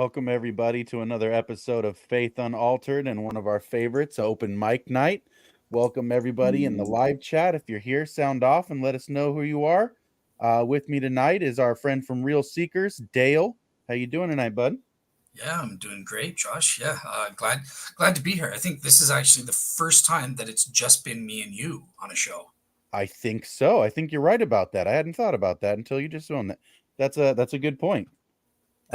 Welcome, everybody, to another episode of Faith Unaltered and one of our favorites, Open Mic Night. Welcome, everybody, in the live chat. If you're here, sound off and let us know who you are. With me tonight is our friend from Real Seekers, Dale. How you doing tonight, bud? Yeah, I'm doing great, Josh. Yeah, glad to be here. I think this is actually the first time that it's just been me and you on a show. I think so. I think you're right about that. I hadn't thought about that until you just owned that. That's a good point.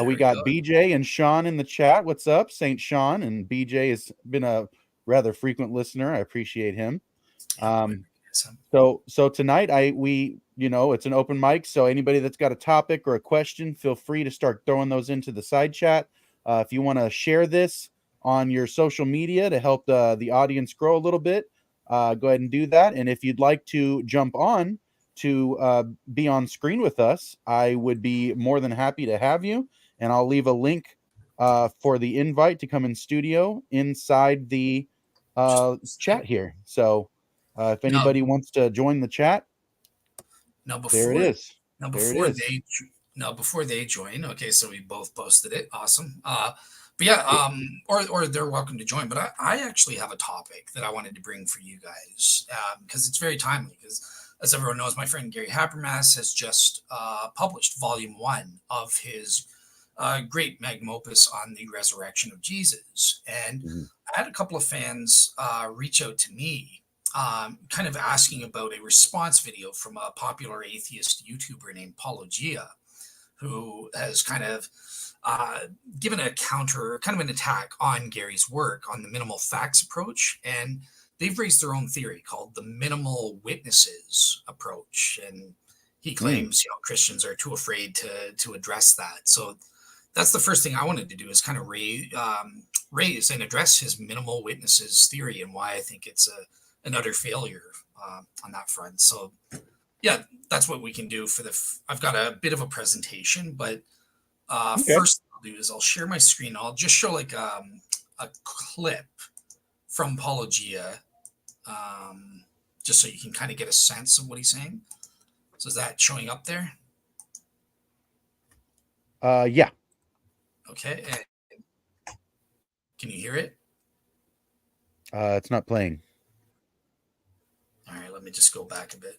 We got BJ and Sean in the chat. What's up, Saint Sean? And BJ has been a rather frequent listener. I appreciate him. So tonight it's an open mic. So anybody that's got a topic or a question, feel free to start throwing those into the side chat. If you want to share this on your social media to help the audience grow a little bit, go ahead and do that. And if you'd like to jump on to be on screen with us, I would be more than happy to have you. And I'll leave a link for the invite to come in studio inside the chat here. So if anybody wants to join the chat, there it is. Before they join, okay, so we both posted it. Awesome. But yeah, or they're welcome to join. But I actually have a topic that I wanted to bring for you guys because it's very timely. Because as everyone knows, my friend Gary Habermas has just published volume 1 of his great magnum opus on the resurrection of Jesus. And I had a couple of fans reach out to me kind of asking about a response video from a popular atheist YouTuber named Apologia, who has kind of given a counter, kind of an attack on Gary's work on the minimal facts approach. And they've raised their own theory called the minimal witnesses approach. And he claims, Christians are too afraid to address that. So that's the first thing I wanted to do is kind of raise and address his minimal witnesses theory and why I think it's an utter failure on that front. So yeah, that's what we can do for I've got a bit of a presentation, but first I'll do is I'll share my screen. I'll just show like a clip from Apologia, just so you can kind of get a sense of what he's saying. So is that showing up there? Yeah. Okay. Can you hear it? It's not playing. All right, let me just go back a bit.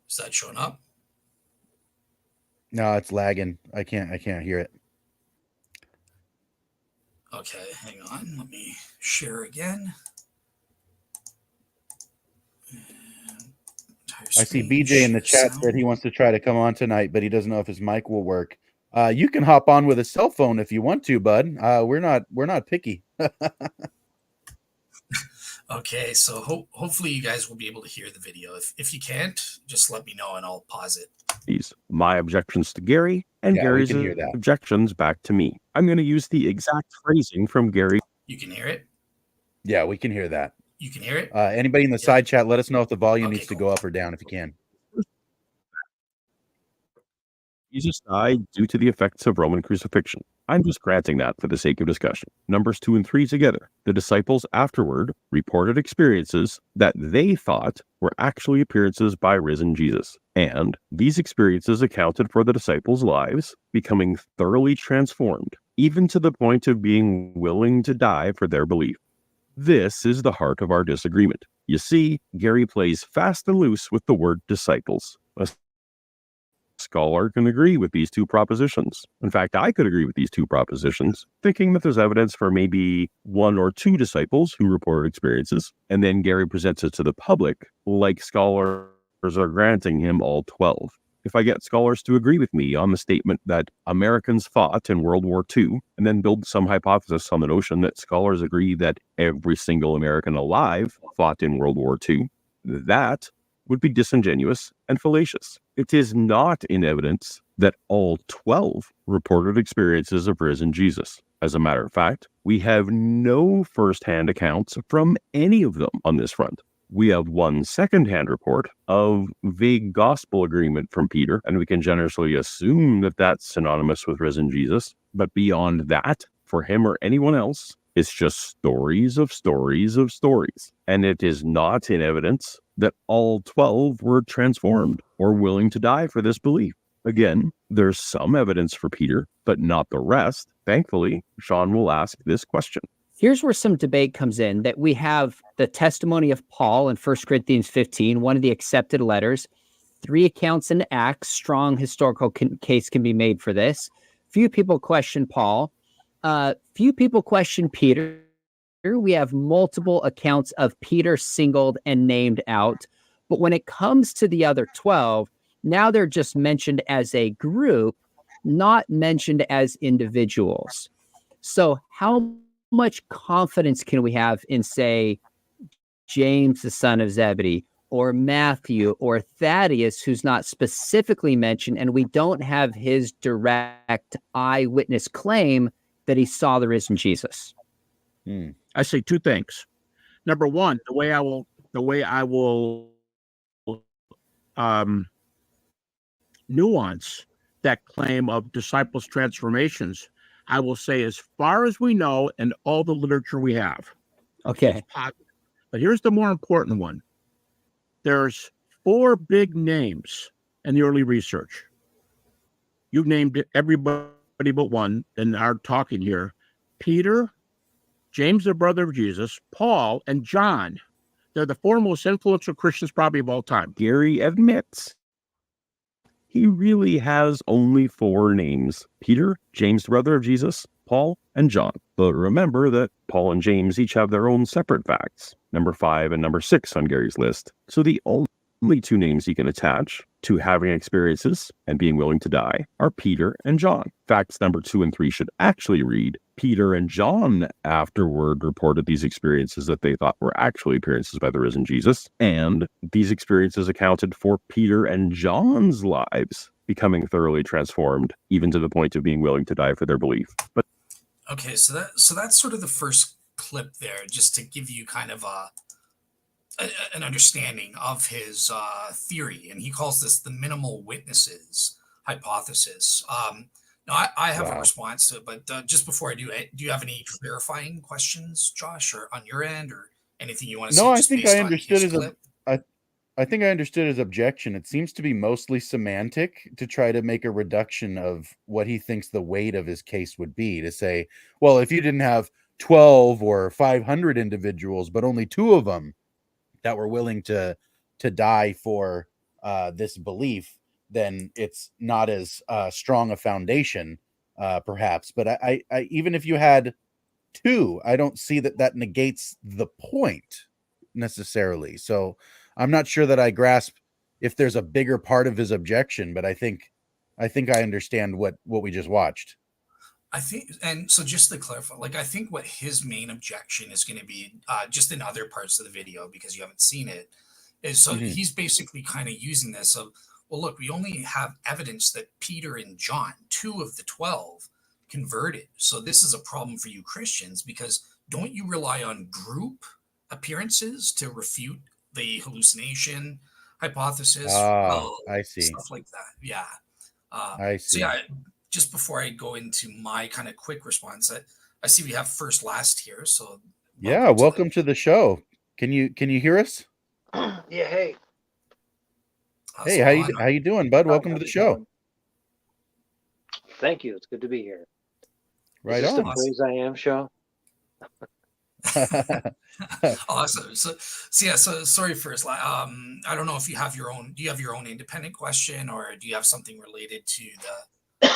Is that showing up? No, it's lagging. I can't hear it. Okay, hang on. Let me share again. I see BJ in the chat said he wants to try to come on tonight, but he doesn't know if his mic will work. You can hop on with a cell phone if you want to, bud. We're not picky. Okay, so hopefully you guys will be able to hear the video. If you can't, just let me know and I'll pause it. My objections to Gary and Gary's objections back to me. I'm going to use the exact phrasing from Gary. You can hear it? Yeah, we can hear that. You can hear it? Anybody in the side chat, let us know if the volume needs to go up or down if you can. Jesus died due to the effects of Roman crucifixion. I'm just granting that for the sake of discussion. Numbers 2 and 3 together. The disciples afterward reported experiences that they thought were actually appearances by risen Jesus. And these experiences accounted for the disciples' lives becoming thoroughly transformed, even to the point of being willing to die for their belief. This is the heart of our disagreement. You see, Gary plays fast and loose with the word disciples. A scholar can agree with these two propositions. In fact, I could agree with these two propositions, thinking that there's evidence for maybe 1 or 2 disciples who reported experiences, and then Gary presents it to the public like scholars are granting him all 12. If I get scholars to agree with me on the statement that Americans fought in World War II, and then build some hypothesis on the notion that scholars agree that every single American alive fought in World War II, that would be disingenuous and fallacious. It is not in evidence that all 12 reported experiences of risen Jesus. As a matter of fact, we have no first-hand accounts from any of them on this front. We have one second-hand report of vague gospel agreement from Peter, and we can generously assume that that's synonymous with risen Jesus. But beyond that, for him or anyone else, it's just stories of stories of stories. And it is not in evidence that all 12 were transformed or willing to die for this belief. Again, there's some evidence for Peter, but not the rest. Thankfully, Sean will ask this question. Here's where some debate comes in, that we have the testimony of Paul in 1 Corinthians 15, one of the accepted letters, 3 accounts in Acts, strong historical case can be made for this. Few people question Paul. Few people question Peter. We have multiple accounts of Peter singled and named out. But when it comes to the other 12, now they're just mentioned as a group, not mentioned as individuals. So how much confidence can we have in, say, James, the son of Zebedee, or Matthew, or Thaddeus, who's not specifically mentioned, and we don't have his direct eyewitness claim that he saw the risen Jesus? I say 2 things. Number one, the way I will nuance that claim of disciples' transformations, I will say, as far as we know and all the literature we have. Okay. But here's the more important one. There's 4 big names in the early research. You've named everybody but one in our talking here. Peter, James, the brother of Jesus, Paul, and John. They're the 4 most influential Christians probably of all time. Gary admits he really has only 4 names: Peter, James, the brother of Jesus, Paul, and John. But remember that Paul and James each have their own separate facts, number 5 and number 6 on Gary's list. So the only 2 names he can attach to having experiences and being willing to die are Peter and John. Facts number 2 and 3 should actually read: Peter and John afterward reported these experiences that they thought were actually appearances by the risen Jesus, and these experiences accounted for Peter and John's lives becoming thoroughly transformed, even to the point of being willing to die for their belief. But Okay, so that's sort of the first clip there, just to give you kind of an understanding of his theory, and he calls this the minimal witnesses hypothesis. Now, I have a response to it, but just before I do you have any clarifying questions, Josh, or on your end, or anything you want to say? No, I just think based I on understood his his clip? I think I understood his objection. It seems to be mostly semantic, to try to make a reduction of what he thinks the weight of his case would be, to say, well, if you didn't have 12 or 500 individuals, but only 2 of them that were willing to die for this belief, then it's not as strong a foundation, perhaps. But I even if you had 2, I don't see that negates the point necessarily. So I'm not sure that I grasp if there's a bigger part of his objection, but I think I understand what we just watched. I think, and so just to clarify, like, I think what his main objection is going to be, just in other parts of the video, because you haven't seen it, is so Mhm. he's basically kind of using this of, well, look, we only have evidence that Peter and John, 2 of the 12, converted. So this is a problem for you Christians, because don't you rely on group appearances to refute the hallucination hypothesis? I see. Stuff like that. Yeah. I So see. yeah, just before I go into my kind of quick response, I see we have first last here. So Yeah, welcome to the show. Can you hear us? Yeah, hey. Hey, so on. how you doing, bud? Welcome to How's the it show. going? Thank you. It's good to be here. Right Is this the on. Praise I Am show? Awesome. So yeah. So sorry first. I don't know if you have your own. Do you have your own independent question, or do you have something related to the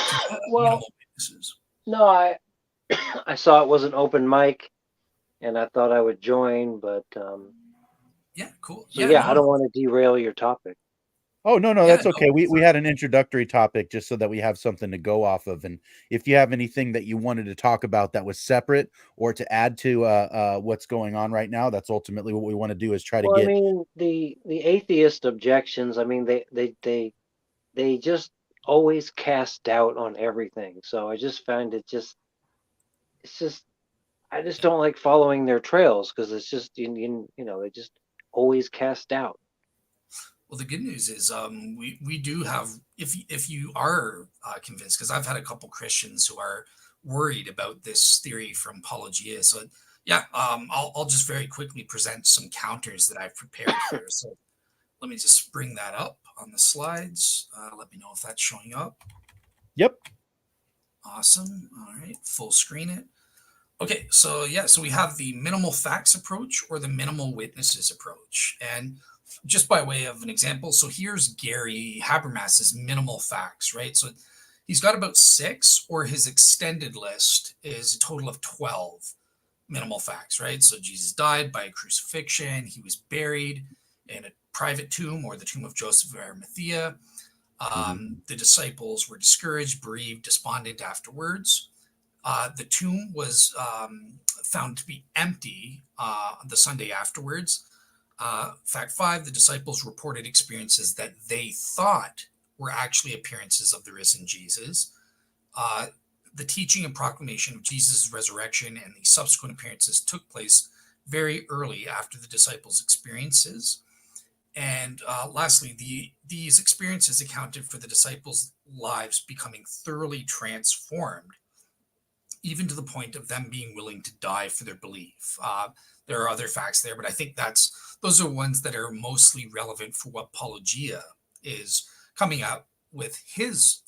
Well, minimal witnesses? no, I saw it was an open mic, and I thought I would join, but Yeah. Cool. so Yeah. yeah, No. I don't want to derail your topic. Oh, no, Yeah. that's No. okay. We had an introductory topic just so that we have something to go off of. And if you have anything that you wanted to talk about that was separate or to add to what's going on right now, that's ultimately what we want to do, is try to Well, I get. mean, the atheist objections. I mean, they just always cast doubt on everything. So I just find it's just I just don't like following their trails, because it's just you know, they just always cast doubt. Well, the good news is, we do have, if you are convinced, because I've had a couple Christians who are worried about this theory from Apologia. So yeah, I'll just very quickly present some counters that I've prepared here. So Let me just bring that up on the slides. Let me know if that's showing up. Yep. Awesome. All right, full screen it. Okay, so yeah, so we have the minimal facts approach or the minimal witnesses approach. And just by way of an example, so here's Gary Habermas's minimal facts, right? So he's got about 6, or his extended list is a total of 12 minimal facts, right? So Jesus died by crucifixion, he was buried in a private tomb or the tomb of Joseph of Arimathea. The disciples were discouraged, bereaved, despondent afterwards. The tomb was found to be empty the Sunday afterwards. Fact 5, the disciples reported experiences that they thought were actually appearances of the risen Jesus. The teaching and proclamation of Jesus' resurrection and the subsequent appearances took place very early after the disciples' experiences. And lastly, these experiences accounted for the disciples' lives becoming thoroughly transformed, even to the point of them being willing to die for their belief. There are other facts there, but I think those are ones that are mostly relevant for what Apologia is coming up with his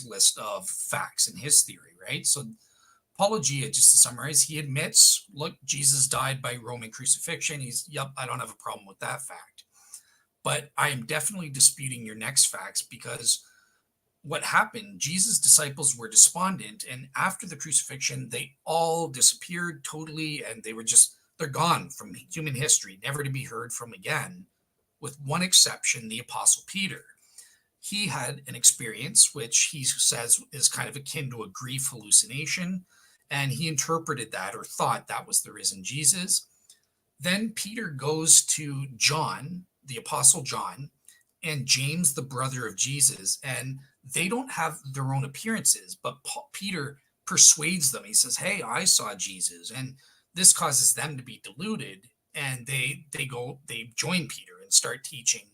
list of facts and his theory, right? So Apologia, just to summarize, he admits, look, Jesus died by Roman crucifixion. I don't have a problem with that fact. But I am definitely disputing your next facts, because what happened, Jesus' disciples were despondent, and after the crucifixion, they all disappeared totally, and they're gone from human history, never to be heard from again, with one exception, the Apostle Peter. He had an experience which he says is kind of akin to a grief hallucination, and he interpreted that, or thought that was the risen Jesus. Then Peter goes to John, the Apostle John, and James, the brother of Jesus, and they don't have their own appearances, but Peter persuades them. He says, hey, I saw Jesus. And this causes them to be deluded. And they join Peter and start teaching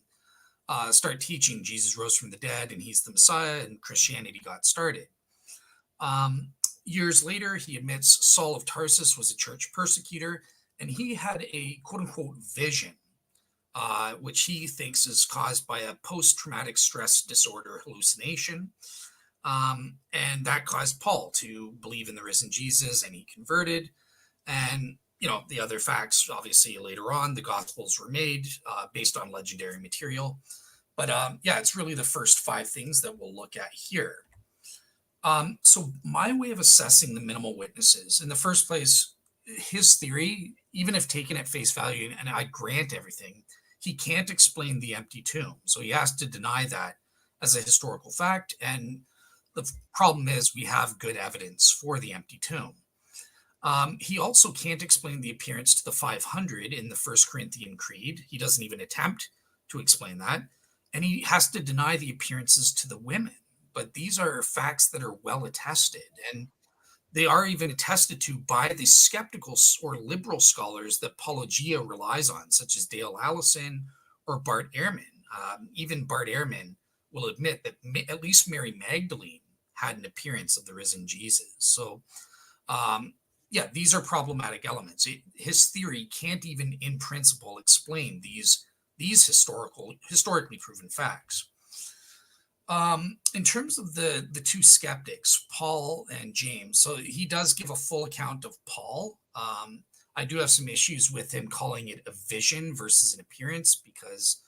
Jesus rose from the dead and he's the Messiah, and Christianity got started. Years later, he admits Saul of Tarsus was a church persecutor, and he had a quote unquote vision, which he thinks is caused by a post-traumatic stress disorder hallucination. And that caused Paul to believe in the risen Jesus, and he converted. And, the other facts, obviously, later on, the Gospels were made based on legendary material. But it's really the first 5 things that we'll look at here. So my way of assessing the minimal witnesses, in the first place, his theory, even if taken at face value, and I grant everything, he can't explain the empty tomb. So he has to deny that as a historical fact. And the problem is we have good evidence for the empty tomb. He also can't explain the appearance to the 500 in the 1 Corinthian Creed. He doesn't even attempt to explain that. And he has to deny the appearances to the women. But these are facts that are well attested. And they are even attested to by the skeptical or liberal scholars that Apologia relies on, such as Dale Allison or Bart Ehrman. Even Bart Ehrman will admit that at least Mary Magdalene had an appearance of the risen Jesus. So, these are problematic elements. His theory can't even, in principle, explain these historically proven facts. In terms of the 2 skeptics, Paul and James, so he does give a full account of Paul. I do have some issues with him calling it a vision versus an appearance, because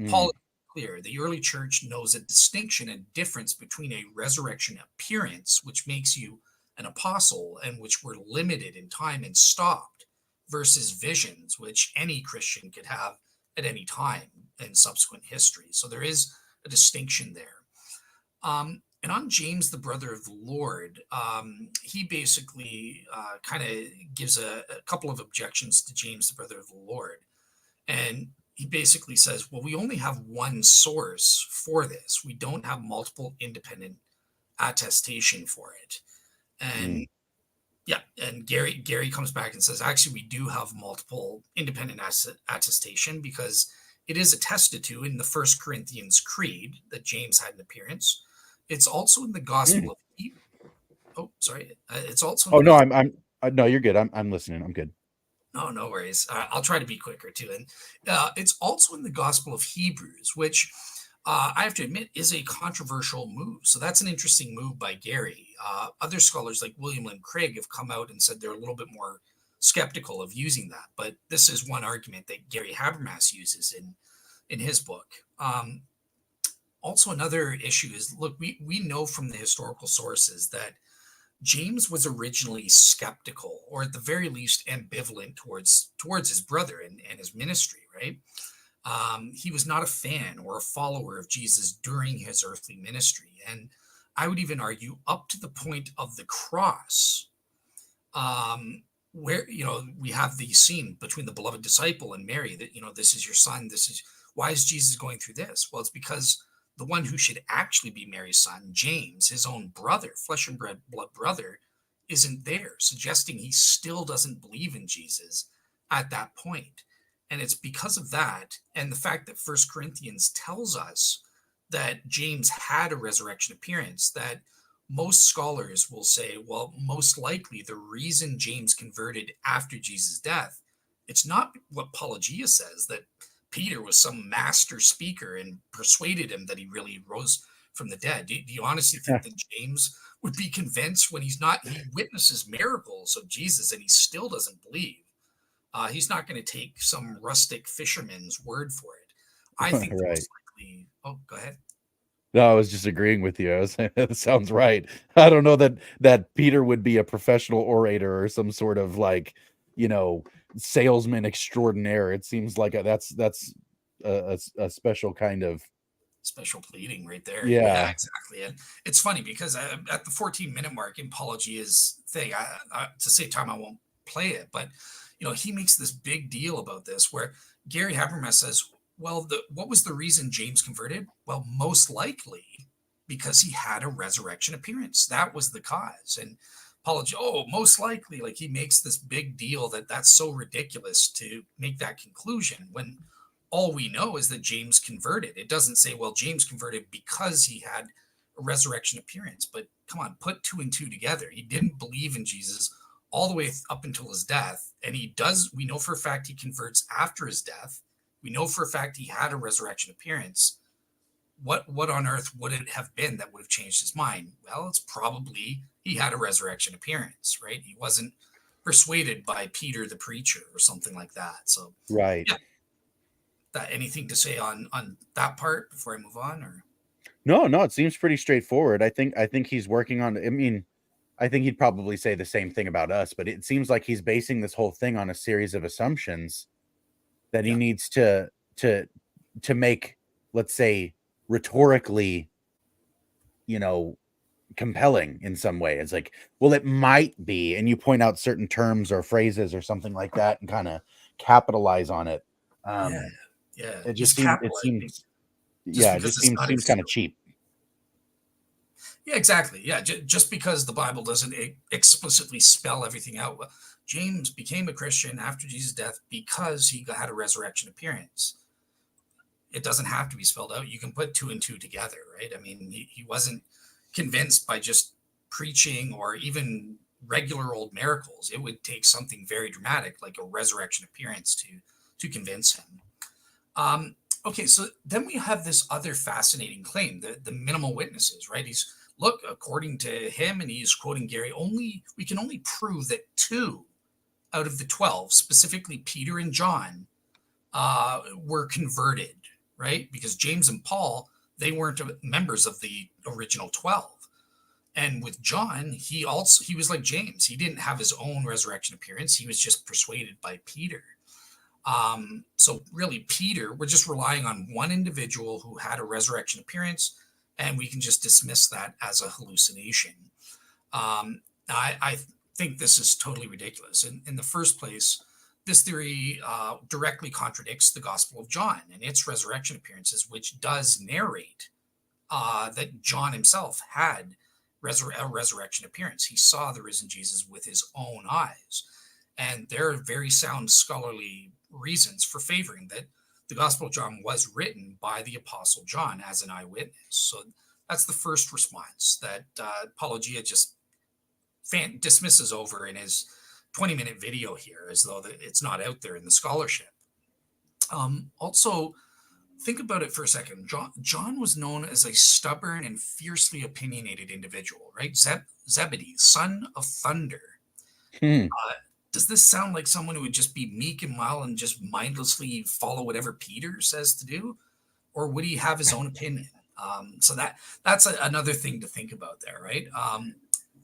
Paul is clear. The early church knows a distinction and difference between a resurrection appearance, which makes you an apostle and which were limited in time and stopped, versus visions, which any Christian could have at any time in subsequent history. So there is a distinction there. And on James, the brother of the Lord, he basically kind of gives a couple of objections to James, the brother of the Lord. And he basically says, well, we only have one source for this. We don't have multiple independent attestation for it. And and Gary comes back and says, actually, we do have multiple independent attestation, because it is attested to in the 1 Corinthians Creed that James had an appearance. It's also in the Gospel of It's also. No, no, you're good. I'm listening. I'm good. No worries. I'll try to be quicker too. And it's also in the Gospel of Hebrews, which I have to admit is a controversial move. So that's an interesting move by Gary. Other scholars like William Lynn Craig have come out and said they're a little bit more skeptical of using that. But this is one argument that Gary Habermas uses in his book. Also, another issue is, look, we know from the historical sources that James was originally skeptical, or at the very least ambivalent towards his brother and his ministry, right? He was not a fan or a follower of Jesus during his earthly ministry. And I would even argue up to the point of the cross, where, we have the scene between the beloved disciple and Mary that, this is your son. Why is Jesus going through this? Well, it's because the one who should actually be Mary's son, James, his own brother, flesh and blood brother, isn't there, suggesting he still doesn't believe in Jesus at that point. And it's because of that, and the fact that 1 Corinthians tells us that James had a resurrection appearance, that most scholars will say, well, most likely the reason James converted after Jesus' death, it's not what Apologia says, that Peter was some master speaker and persuaded him that he really rose from the dead. Do you honestly think that James would be convinced when he witnesses miracles of Jesus and he still doesn't believe? He's not going to take some rustic fisherman's word for it. I think Right. most likely. Oh, go ahead. No, I was just agreeing with you. I was saying that sounds right. I don't know that Peter would be a professional orator or some sort of salesman extraordinaire. It seems like that's a special kind of Special pleading right there. Yeah, yeah. exactly. And it's funny because at the 14-minute mark in Apologia's thing, to save time, I won't play it, but he makes this big deal about this where Gary Habermas says, well, what was the reason James converted? Well, most likely because he had a resurrection appearance. That was the cause. And Apologia, most likely, like he makes this big deal that's so ridiculous to make that conclusion when all we know is that James converted. It doesn't say, well, James converted because he had a resurrection appearance. But come on, put two and two together. He didn't believe in Jesus all the way up until his death. And we know for a fact he converts after his death. We know for a fact he had a resurrection appearance. What on earth would it have been that would have changed his mind? Well, it's probably he had a resurrection appearance, right? He wasn't persuaded by Peter the preacher or something like that. So, Right. yeah. Anything to say on that part before I move on? Or No, it seems pretty straightforward. I think he's working on. I mean, I think he'd probably say the same thing about us, but it seems like he's basing this whole thing on a series of assumptions that he needs to make, let's say, rhetorically, compelling in some way. It's like, well, it might be, and you point out certain terms or phrases or something like that and kind of capitalize on it. Yeah. It just seems kind of cheap. Yeah, exactly. Yeah, just because the Bible doesn't explicitly spell everything out. Well, James became a Christian after Jesus' death because he had a resurrection appearance. It doesn't have to be spelled out. You can put two and two together, right? I mean, he wasn't convinced by just preaching or even regular old miracles. It would take something very dramatic like a resurrection appearance to convince him. Okay, so then we have this other fascinating claim, the minimal witnesses, right? According to him, and he's quoting Gary, we can only prove that 2 out of the 12, specifically Peter and John, were converted, right? Because James and Paul, they weren't members of the original 12. And with John, he was like James. He didn't have his own resurrection appearance. He was just persuaded by Peter. So really, Peter, we're just relying on one individual who had a resurrection appearance, and we can just dismiss that as a hallucination. I think this is totally ridiculous. In the first place, this theory directly contradicts the Gospel of John and its resurrection appearances, which does narrate that John himself had a resurrection appearance. He saw the risen Jesus with his own eyes. And there are very sound scholarly reasons for favoring that the Gospel of John was written by the Apostle John as an eyewitness. So that's the first response that Apologia just dismisses over in his 20-minute video here, as though it's not out there in the scholarship. Also, think about it for a second. John was known as a stubborn and fiercely opinionated individual, right? Zebedee, son of thunder. Does this sound like someone who would just be meek and mild and just mindlessly follow whatever Peter says to do? Or would he have his own opinion? So that's another thing to think about there, right?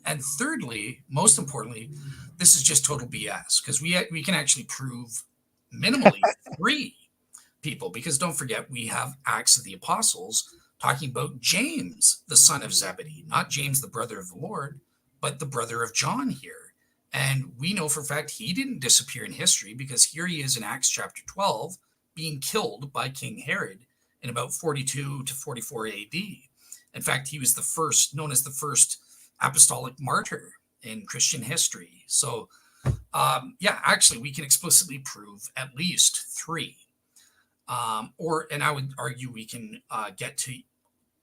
And thirdly, most importantly, this is just total BS, because we can actually prove minimally 3 people, because don't forget, we have Acts of the Apostles talking about James, the son of Zebedee, not James, the brother of the Lord, but the brother of John here. And we know for a fact he didn't disappear in history, because here he is in Acts chapter 12 being killed by King Herod in about 42 to 44 AD. In fact, he was known as the first apostolic martyr in Christian history. So actually we can explicitly prove at least 3. And I would argue we can get to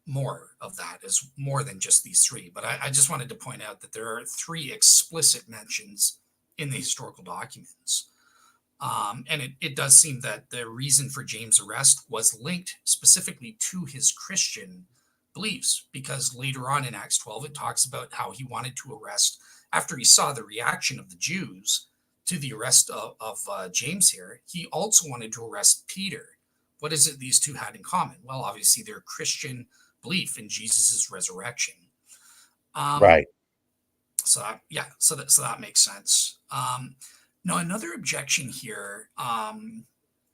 more of that, as more than just these 3. But I just wanted to point out that there are 3 explicit mentions in the historical documents. And it does seem that the reason for James' arrest was linked specifically to his Christian beliefs, because later on in Acts 12, it talks about how he wanted to arrest, after he saw the reaction of the Jews to the arrest of James here, he also wanted to arrest Peter. What is it these 2 had in common? Well, obviously their Christian belief in Jesus's resurrection. Right. So that makes sense. Now, another objection here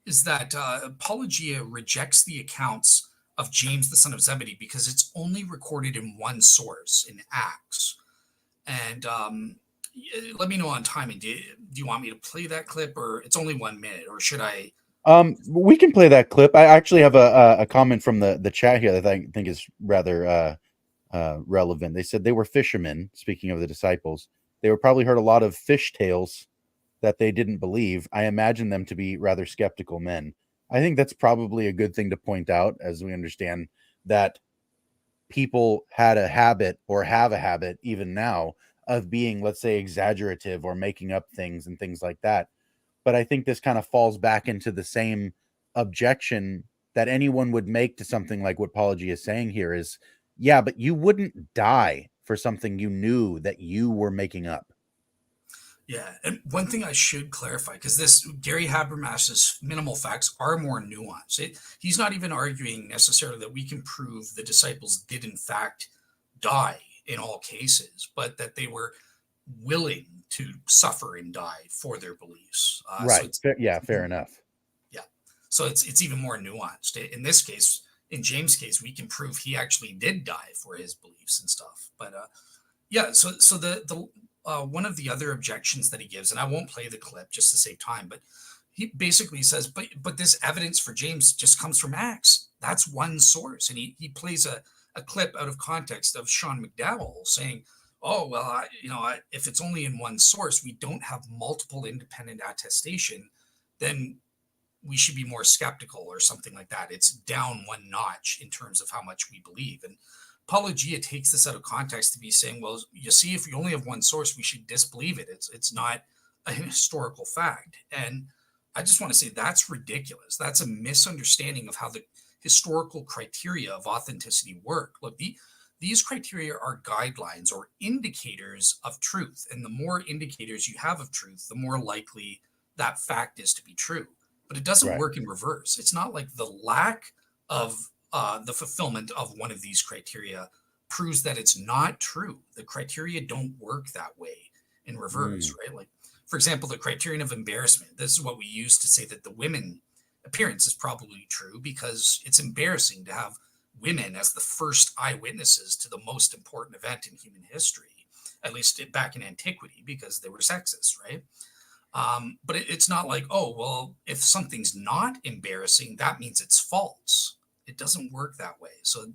is that Apologia rejects the accounts of James, the son of Zebedee, because it's only recorded in one source, in Acts. And let me know on timing. Do you want me to play that clip, or it's only 1 minute, or should I? We can play that clip. I actually have a comment from the chat here that I think is rather relevant. They said they were fishermen. Speaking of the disciples, they were probably heard a lot of fish tales that they didn't believe. I imagine them to be rather skeptical men. I think that's probably a good thing to point out, as we understand that people had a habit, or have a habit even now, of being, let's say, exaggerative or making up things and things like that. But I think this kind of falls back into the same objection that anyone would make to something like what Apology is saying here is, yeah, but you wouldn't die for something you knew that you were making up. Yeah, and one thing I should clarify, because Gary Habermas's minimal facts are more nuanced. He's not even arguing necessarily that we can prove the disciples did in fact die in all cases, but that they were willing to suffer and die for their beliefs. Right. Fair enough. Yeah. So it's even more nuanced. In this case, in James' case, we can prove he actually did die for his beliefs and stuff. But so the one of the other objections that he gives, and I won't play the clip just to save time, but he basically says, but this evidence for James just comes from Acts. That's one source. And he plays a clip out of context of Sean McDowell saying, oh, well, if it's only in one source, we don't have multiple independent attestation, then we should be more skeptical or something like that. It's down one notch in terms of how much we believe. And Apologia takes this out of context to be saying, well, you see, if we only have one source, we should disbelieve it. It's not a historical fact. And I just want to say that's ridiculous. That's a misunderstanding of how the historical criteria of authenticity work. Look, these criteria are guidelines or indicators of truth. And the more indicators you have of truth, the more likely that fact is to be true. But it doesn't work in reverse. It's not like the lack of the fulfillment of one of these criteria proves that it's not true. The criteria don't work that way in reverse, right? Like, for example, the criterion of embarrassment. This is what we use to say that the women appearance is probably true, because it's embarrassing to have women as the first eyewitnesses to the most important event in human history, at least back in antiquity, because they were sexist, right? But it's not like, oh, well, if something's not embarrassing, that means it's false. It doesn't work that way. So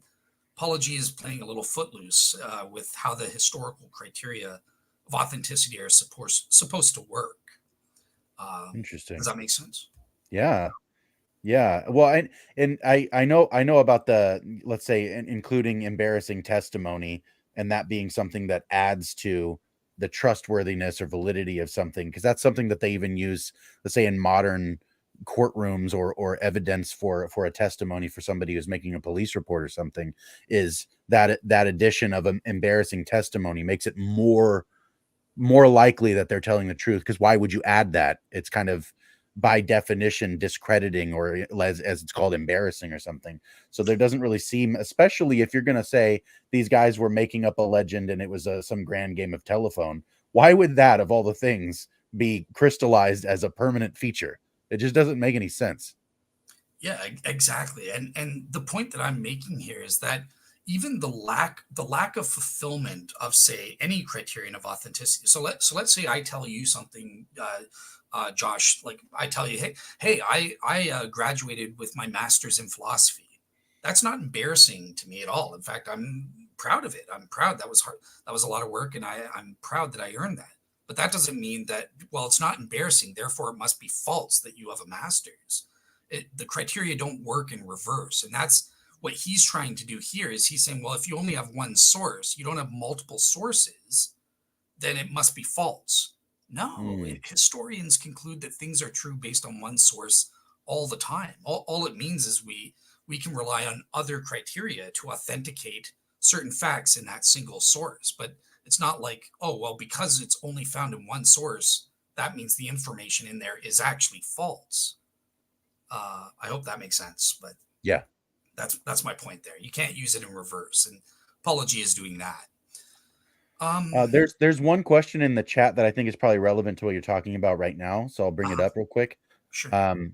Apology is playing a little footloose with how the historical criteria of authenticity are supposed to work. Interesting. Does that make sense? Yeah. Well, and I know about the, let's say, including embarrassing testimony, and that being something that adds to the trustworthiness or validity of something, because that's something that they even use, let's say, in modern courtrooms or evidence for a testimony for somebody who's making a police report or something, is that addition of an embarrassing testimony makes it more likely that they're telling the truth. Because why would you add that? It's kind of by definition discrediting, or as it's called, embarrassing or something. So there doesn't really seem, especially if you're going to say these guys were making up a legend and it was some grand game of telephone, why would that, of all the things, be crystallized as a permanent feature? It just doesn't make any sense. Yeah, exactly. And the point that I'm making here is that even the lack of fulfillment of, say, any criterion of authenticity. So let's say I tell you something, Josh, like I tell you, hey, I graduated with my master's in philosophy. That's not embarrassing to me at all. In fact, I'm proud of it. I'm proud. That was hard. That was a lot of work, and I'm proud that I earned that. But that doesn't mean that, well, it's not embarrassing, therefore it must be false that you have a master's. The criteria don't work in reverse. And that's what he's trying to do here, is he's saying, well, if you only have one source, you don't have multiple sources, then it must be false. No, historians conclude that things are true based on one source all the time. All it means is we can rely on other criteria to authenticate certain facts in that single source. But it's not like, oh, well, because it's only found in one source, that means the information in there is actually false. I hope that makes sense. But yeah, that's my point there. You can't use it in reverse, and Apology is doing that. There's one question in the chat that I think is probably relevant to what you're talking about right now, so I'll bring it up real quick. Sure.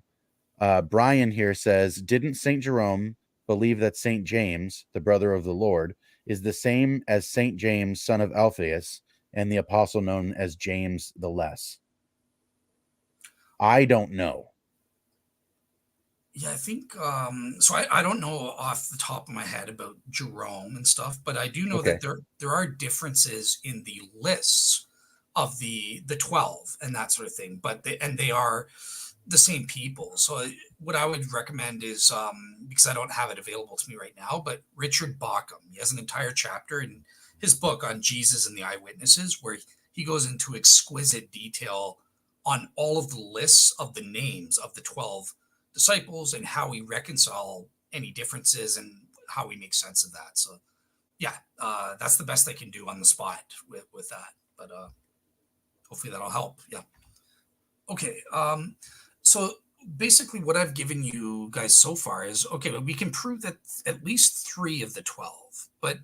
Brian here says, didn't Saint Jerome believe that Saint James, the brother of the Lord, is the same as Saint James, son of Alphaeus, and the apostle known as James the Less? I don't know. Yeah, I think so. I don't know off the top of my head about Jerome and stuff, but I do know that there are differences in the lists of the 12 and that sort of thing, but they are the same people. So what I would recommend is, because I don't have it available to me right now, but Richard Bauckham, he has an entire chapter in his book on Jesus and the Eyewitnesses where he goes into exquisite detail on all of the lists of the names of the 12 disciples and how we reconcile any differences and how we make sense of that. So yeah, that's the best I can do on the spot with that, but hopefully that'll help. Yeah. Okay. So basically what I've given you guys so far is, okay, we can prove that at least 3 of the 12, but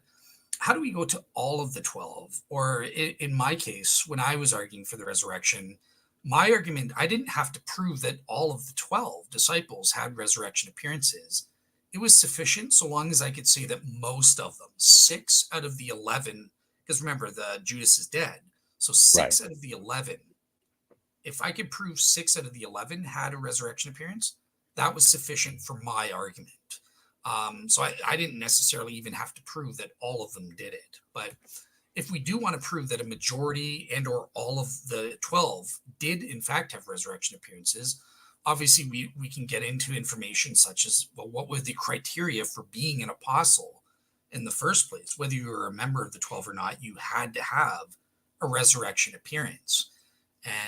how do we go to all of the 12? Or in my case, when I was arguing for the resurrection, my argument, I didn't have to prove that all of the 12 disciples had resurrection appearances. It was sufficient so long as I could say that most of them, 6 out of the 11, because remember, the Judas is dead. So 6 out of the 11, if I could prove 6 out of the 11 had a resurrection appearance, that was sufficient for my argument. So I didn't necessarily even have to prove that all of them did it. But if we do want to prove that a majority and or all of the 12 did in fact have resurrection appearances, obviously we can get into information such as, well, what were the criteria for being an apostle in the first place? Whether you were a member of the 12 or not, you had to have a resurrection appearance.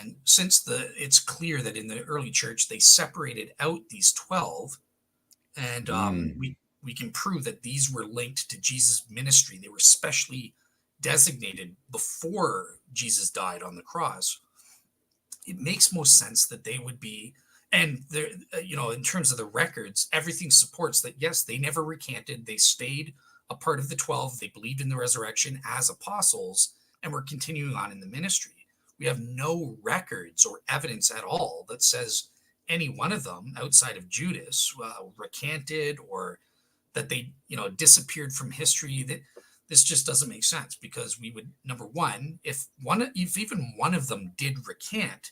And since it's clear that in the early church, they separated out these 12, and we can prove that these were linked to Jesus' ministry. They were specially designated before Jesus died on the cross. It makes most sense that they would be, and there, in terms of the records, everything supports that. Yes, they never recanted. They stayed a part of the 12. They believed in the resurrection as apostles and were continuing on in the ministry. We have no records or evidence at all that says any one of them outside of Judas recanted or that they, disappeared from history. That this just doesn't make sense, because we would, number one, if even one of them did recant,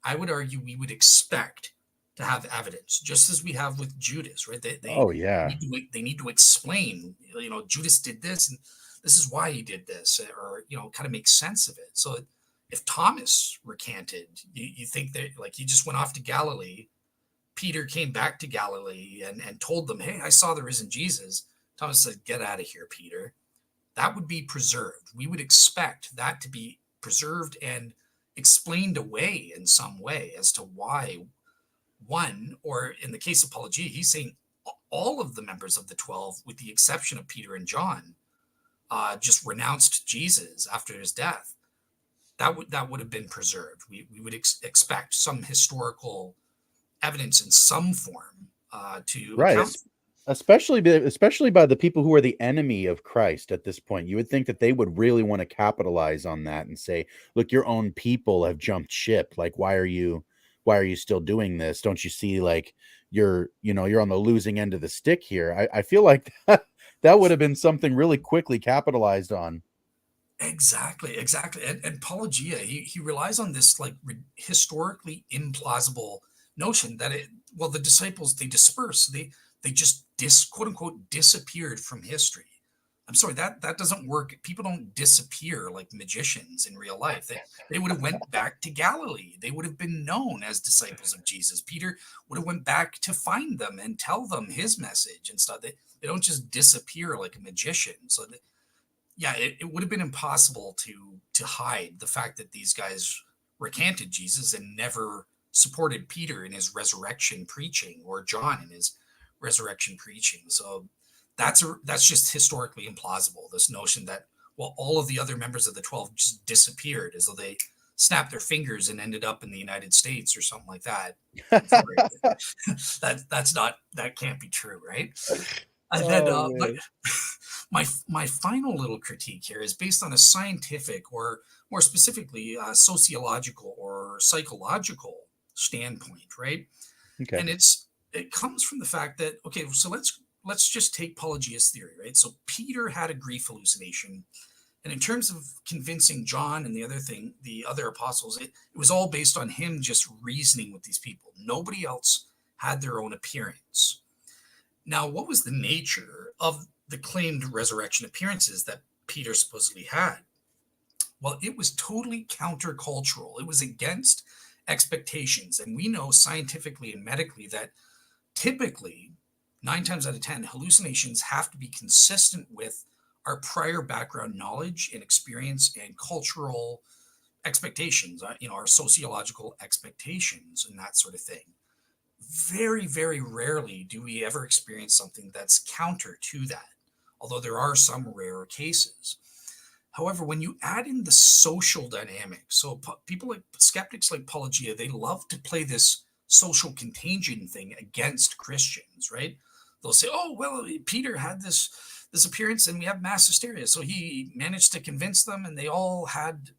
I would argue we would expect to have evidence, just as we have with Judas, right? They need to explain, Judas did this and this is why he did this, or, kind of make sense of it. So if Thomas recanted, you think that, like, he just went off to Galilee, Peter came back to Galilee and told them, hey, I saw the risen Jesus. Thomas said, get out of here, Peter. That would be preserved. We would expect that to be preserved and explained away in some way as to why one, or in the case of Apologia, he's saying all of the members of the 12, with the exception of Peter and John, just renounced Jesus after his death. That would have been preserved. We would expect some historical evidence in some form to account. Especially by the people who are the enemy of Christ at this point. You would think that they would really want to capitalize on that and say, look, your own people have jumped ship. Like, why are you still doing this? Don't you see, like, you're on the losing end of the stick here? I feel like that would have been something really quickly capitalized on. Exactly. And Apologia, he relies on this like historically implausible notion that the disciples, they disperse. They just quote unquote disappeared from history. I'm sorry, that doesn't work. People don't disappear like magicians in real life. They would have went back to Galilee. They would have been known as disciples of Jesus. Peter would have went back to find them and tell them his message and stuff. They don't just disappear like a magician. So it would have been impossible to hide the fact that these guys recanted Jesus and never supported Peter in his resurrection preaching, or John in his resurrection preaching. So that's just historically implausible. This notion that, well, all of the other members of the 12 just disappeared as though they snapped their fingers and ended up in the United States or something like that. That can't be true, right? And then my final little critique here is based on a scientific, or more specifically, sociological or psychological standpoint, right? Okay. And it comes from the fact that, okay, so let's just take Pelagius' theory, right? So Peter had a grief hallucination, and in terms of convincing John and the other apostles, it was all based on him just reasoning with these people. Nobody else had their own appearance. Now, what was the nature of the claimed resurrection appearances that Peter supposedly had? Well, it was totally countercultural. It was against expectations. And we know scientifically and medically that typically 9 times out of 10, hallucinations have to be consistent with our prior background knowledge and experience and cultural expectations, our sociological expectations and that sort of thing. Very, very rarely do we ever experience something that's counter to that, although there are some rare cases. However, when you add in the social dynamics, so people like skeptics like Pelagia, they love to play this social contagion thing against Christians, right? They'll say, oh, well, Peter had this appearance and we have mass hysteria. So he managed to convince them and they all had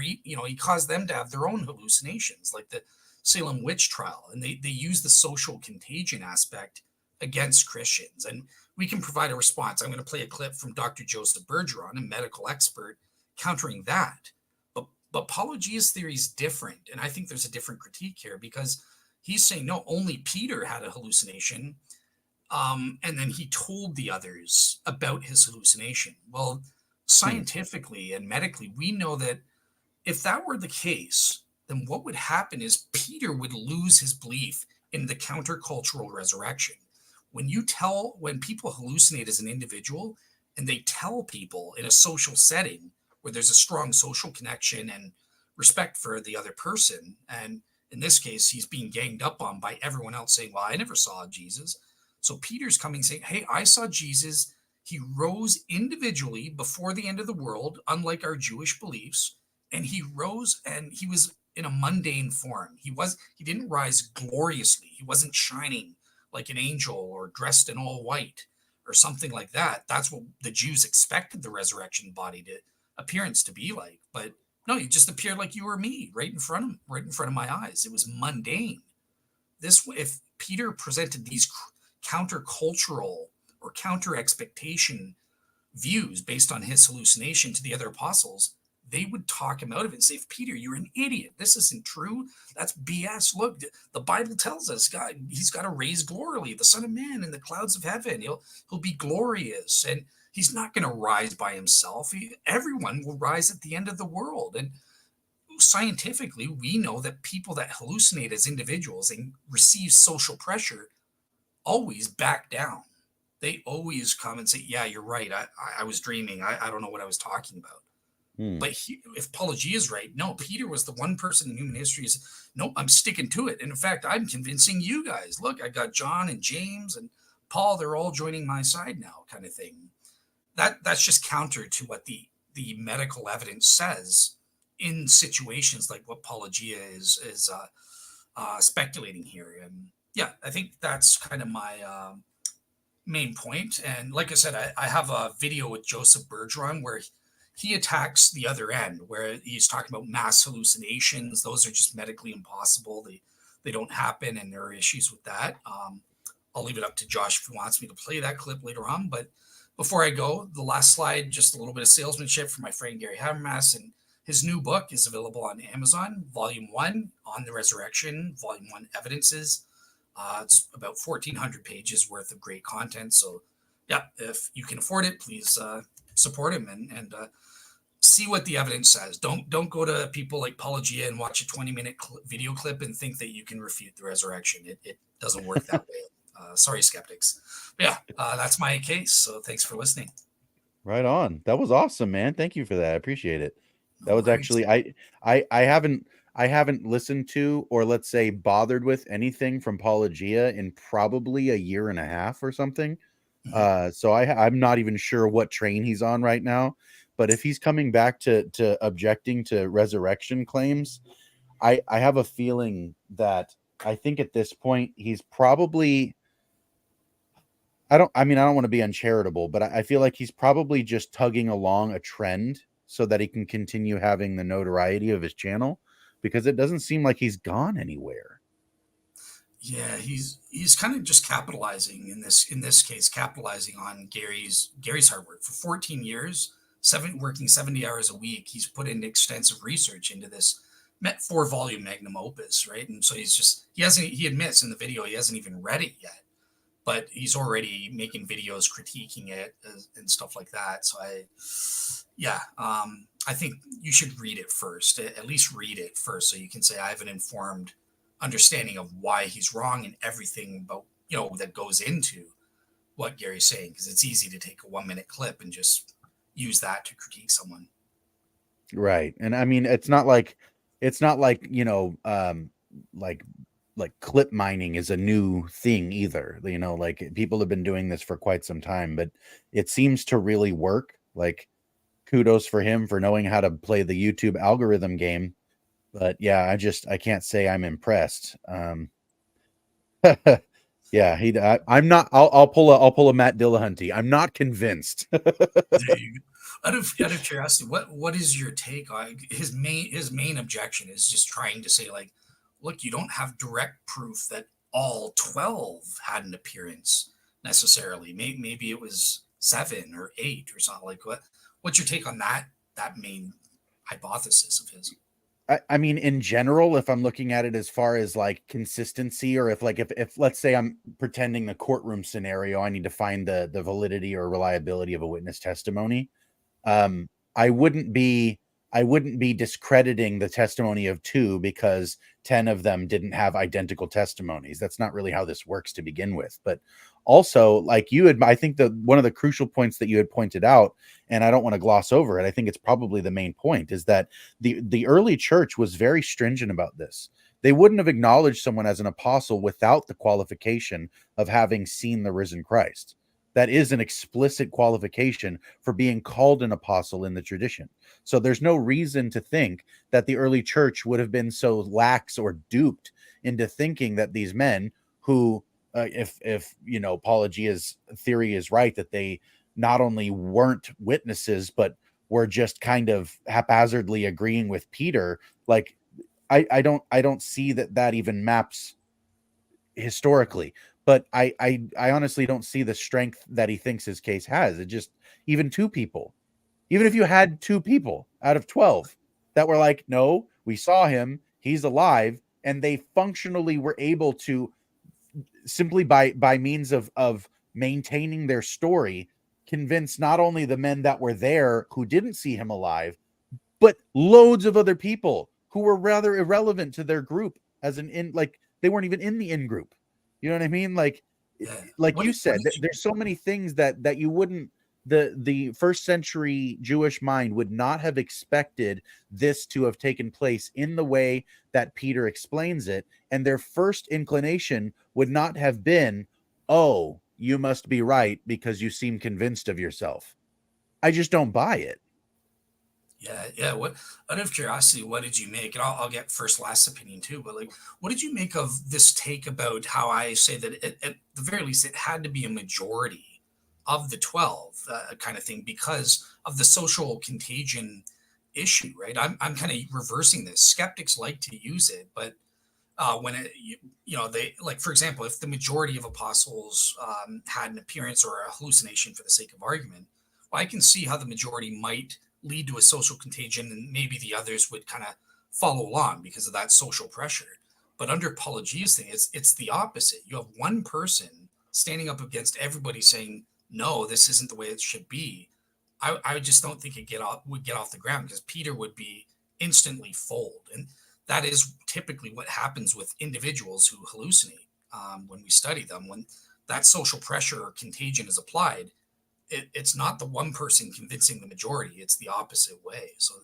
he caused them to have their own hallucinations, like the Salem witch trial. And they use the social contagion aspect against Christians. And we can provide a response. I'm going to play a clip from Dr. Joseph Bergeron, a medical expert, countering that. But Pelagia's theory is different. And I think there's a different critique here because he's saying, no, only Peter had a hallucination. And then he told the others about his hallucination. Well, scientifically and medically, we know that if that were the case, then what would happen is Peter would lose his belief in the countercultural resurrection. When people hallucinate as an individual and they tell people in a social setting where there's a strong social connection and respect for the other person, and in this case, he's being ganged up on by everyone else saying, well, I never saw Jesus. So Peter's coming saying, hey, I saw Jesus. He rose individually before the end of the world, unlike our Jewish beliefs. And he rose and he was in a mundane form. He didn't rise gloriously. He wasn't shining like an angel or dressed in all white or something like that. That's what the Jews expected the resurrection body appearance to be like. But no, he just appeared like you or me, right in front of my eyes. It was mundane. If Peter presented these countercultural or counter expectation views based on his hallucination to the other apostles, they would talk him out of it and say, Peter, you're an idiot. This isn't true. That's BS. Look, the Bible tells us he's got to raise gloriously, the Son of Man in the clouds of heaven. He'll be glorious. And he's not going to rise by himself. Everyone will rise at the end of the world. And scientifically, we know that people that hallucinate as individuals and receive social pressure always back down. They always come and say, yeah, you're right. I was dreaming. I don't know what I was talking about. But if apologia is right, no, Peter was the one person in human history is, no, I'm sticking to it. And in fact, I'm convincing you guys. Look, I got John and James and Paul, they're all joining my side now, kind of thing. That's just counter to what the medical evidence says in situations like what apologia is speculating here. And yeah, I think that's kind of my main point. And like I said, I have a video with Joseph Bergeron where he attacks the other end, where he's talking about mass hallucinations. Those are just medically impossible. They don't happen, and there are issues with that. I'll leave it up to Josh if he wants me to play that clip later on. But before I go, the last slide, just a little bit of salesmanship for my friend Gary Habermas. And his new book is available on Amazon, Volume 1, On the Resurrection, Volume 1, Evidences. It's about 1,400 pages worth of great content. So, yeah, if you can afford it, please support him and see what the evidence says. Don't go to people like Apologia and watch a 20-minute video clip and think that you can refute the resurrection. It doesn't work that way. Sorry, skeptics. But yeah, that's my case. So thanks for listening. Right on. That was awesome, man. Thank you for that. I appreciate it. That was worries. actually I haven't listened to, or let's say bothered with, anything from Apologia in probably a year and a half or something. So I'm not even sure what train he's on right now. But if he's coming back to objecting to resurrection claims, I have a feeling that I think at this point he's probably, I don't want to be uncharitable, but I feel like he's probably just tugging along a trend so that he can continue having the notoriety of his channel, because it doesn't seem like he's gone anywhere. Yeah, he's kind of just capitalizing in this case, capitalizing on Gary's hard work for 14 years, working 70 hours a week. He's put in extensive research into this 4-volume magnum opus, right? And so he admits in the video he hasn't even read it yet, but he's already making videos critiquing it and stuff like that. So I think you should read it first, at least read it first, so you can say I have an informed understanding of why he's wrong and everything about, that goes into what Gary's saying, because it's easy to take a 1-minute clip and just use that to critique someone. Right. And I mean, it's not like like clip mining is a new thing either. Like people have been doing this for quite some time, but it seems to really work. Like, kudos for him for knowing how to play the YouTube algorithm game. But yeah, I can't say I'm impressed. Yeah, I'm not. I'll pull a Matt Dillahunty. I'm not convinced. There you go. Out of curiosity, what is your take on his main objection is just trying to say, like, look, you don't have direct proof that all 12 had an appearance necessarily. Maybe it was 7 or 8 or something. Like, what's your take on that main hypothesis of his? I mean, in general, if I'm looking at it as far as like consistency, or if let's say I'm pretending the courtroom scenario, I need to find the validity or reliability of a witness testimony. I wouldn't be discrediting the testimony of 2 because 10 of them didn't have identical testimonies. That's not really how this works to begin with. But also, like I think one of the crucial points that you had pointed out, and I don't want to gloss over it, I think it's probably the main point, is that the early church was very stringent about this. They wouldn't have acknowledged someone as an apostle without the qualification of having seen the risen Christ. That is an explicit qualification for being called an apostle in the tradition. So there's no reason to think that the early church would have been so lax or duped into thinking that these men who, if Apologia's theory is right, that they not only weren't witnesses, but were just kind of haphazardly agreeing with Peter. Like, I don't see that even maps historically. But I honestly don't see the strength that he thinks his case has. It just, even if you had 2 people out of 12 that were like, no, we saw him, he's alive, and they functionally were able to, simply by means of maintaining their story, convince not only the men that were there who didn't see him alive, but loads of other people who were rather irrelevant to their group, like they weren't even in the in group. You know what I mean? Like you said, there's so many things that the first century Jewish mind would not have expected this to have taken place in the way that Peter explains it, and their first inclination would not have been, oh, you must be right because you seem convinced of yourself. I just don't buy it. Yeah. What, out of curiosity, what did you make? And I'll get first, last opinion too. But like, what did you make of this take about how I say that at the very least it had to be a majority of the 12 kind of thing because of the social contagion issue, right? I'm kind of reversing this. Skeptics like to use it, but when it, they like, for example, if the majority of apostles had an appearance or a hallucination for the sake of argument, well, I can see how the majority might lead to a social contagion and maybe the others would kind of follow along because of that social pressure. But under Apologia's thing, it's the opposite. You have one person standing up against everybody saying, no, this isn't the way it should be. I just don't think would get off the ground because Peter would be instantly fold. And that is typically what happens with individuals who hallucinate when we study them. When that social pressure or contagion is applied, it's not the one person convincing the majority, it's the opposite way. So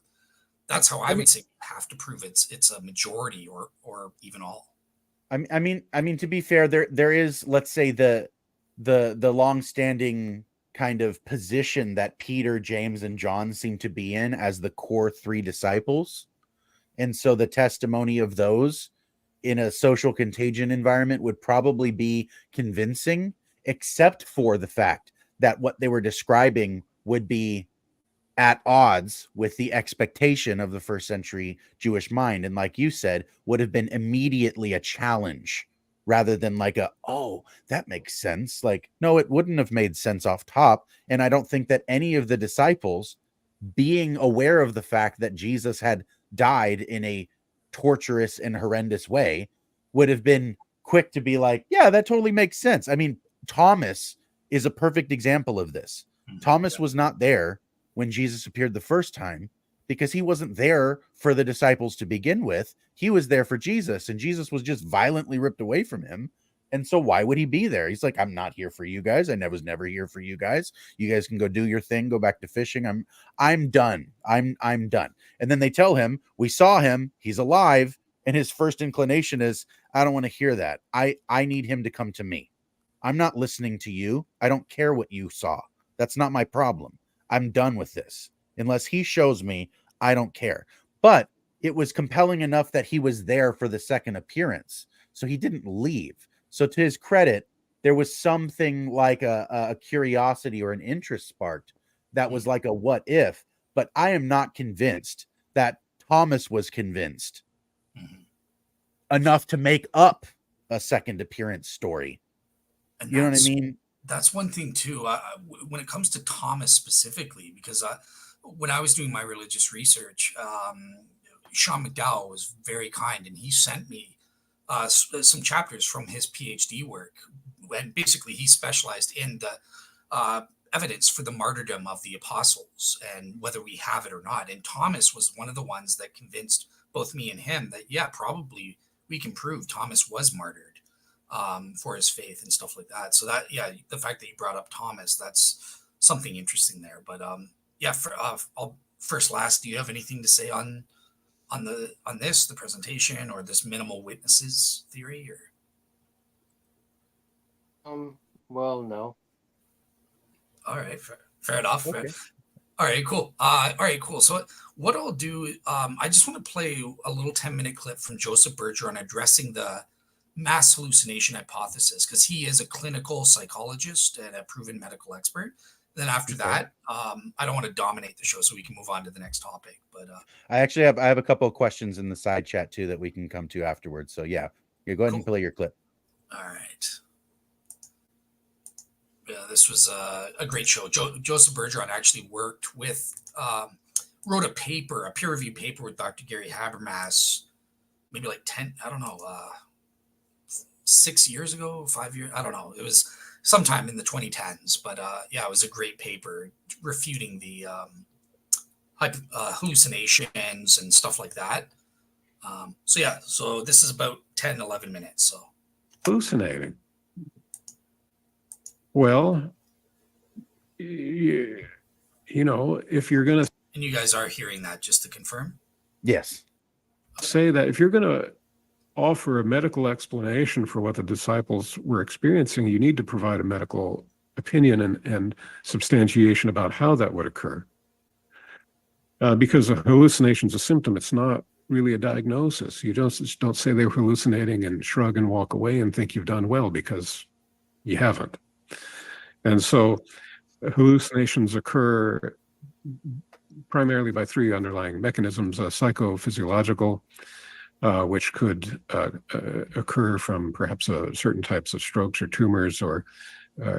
that's how I would say you have to prove it's a majority or even all. I mean, to be fair, there is, let's say, the long-standing kind of position that Peter, James, and John seem to be in as the core three disciples. And so the testimony of those in a social contagion environment would probably be convincing, except for the fact that what they were describing would be at odds with the expectation of the first century Jewish mind. And like you said, would have been immediately a challenge rather than like oh, that makes sense. Like, no, it wouldn't have made sense off top. And I don't think that any of the disciples, being aware of the fact that Jesus had died in a torturous and horrendous way, would have been quick to be like, yeah, that totally makes sense. I mean, Thomas is a perfect example of this. Thomas was not there when Jesus appeared the first time because he wasn't there for the disciples to begin with. He was there for Jesus, and Jesus was just violently ripped away from him. And so why would he be there? He's like, I'm not here for you guys. I was never here for you guys. You guys can go do your thing, go back to fishing. I'm done. I'm done. And then they tell him, we saw him, he's alive. And his first inclination is, I don't want to hear that. I need him to come to me. I'm not listening to you. I don't care what you saw. That's not my problem. I'm done with this. Unless he shows me, I don't care. But it was compelling enough that he was there for the second appearance. So he didn't leave. So to his credit, there was something like a curiosity or an interest sparked that was like a what if. But I am not convinced that Thomas was convinced enough to make up a second appearance story. And you know what I mean? That's one thing too. When it comes to Thomas specifically, because when I was doing my religious research, Sean McDowell was very kind, and he sent me some chapters from his PhD work. And basically, he specialized in the evidence for the martyrdom of the apostles and whether we have it or not. And Thomas was one of the ones that convinced both me and him that, yeah, probably we can prove Thomas was martyred for his faith and stuff like that. So that, yeah, the fact that you brought up Thomas, that's something interesting there. But yeah, I'll first, last, do you have anything to say on this, the presentation, or this minimal witnesses theory? Or well, no. All right, fair enough. Okay. All right, cool. So what I'll do, I just want to play a little 10-minute clip from Joseph Bergeron addressing the mass hallucination hypothesis, because he is a clinical psychologist and a proven medical expert. Then after that, I don't want to dominate the show, so we can move on to the next topic. But I have a couple of questions in the side chat too that we can come to afterwards. So yeah, go ahead and play your clip. All right. Yeah, this was a great show. Joseph Bergeron actually wrote a peer-reviewed paper with Dr. Gary Habermas, maybe like 6 years ago, 5 years, I don't know. It was sometime in the 2010s, but yeah, it was a great paper refuting the hallucinations and stuff like that. So this is about 10, 11 minutes. So hallucinating. Well, you know, if you're going to And you guys are hearing that, just to confirm? Yes. say that, if you're going to offer a medical explanation for what the disciples were experiencing, you need to provide a medical opinion and substantiation about how that would occur. Because a hallucination is a symptom, it's not really a diagnosis. You just don't say they were hallucinating and shrug and walk away and think you've done well, because you haven't. And so hallucinations occur primarily by three underlying mechanisms: psychophysiological, which could occur from perhaps certain types of strokes or tumors, or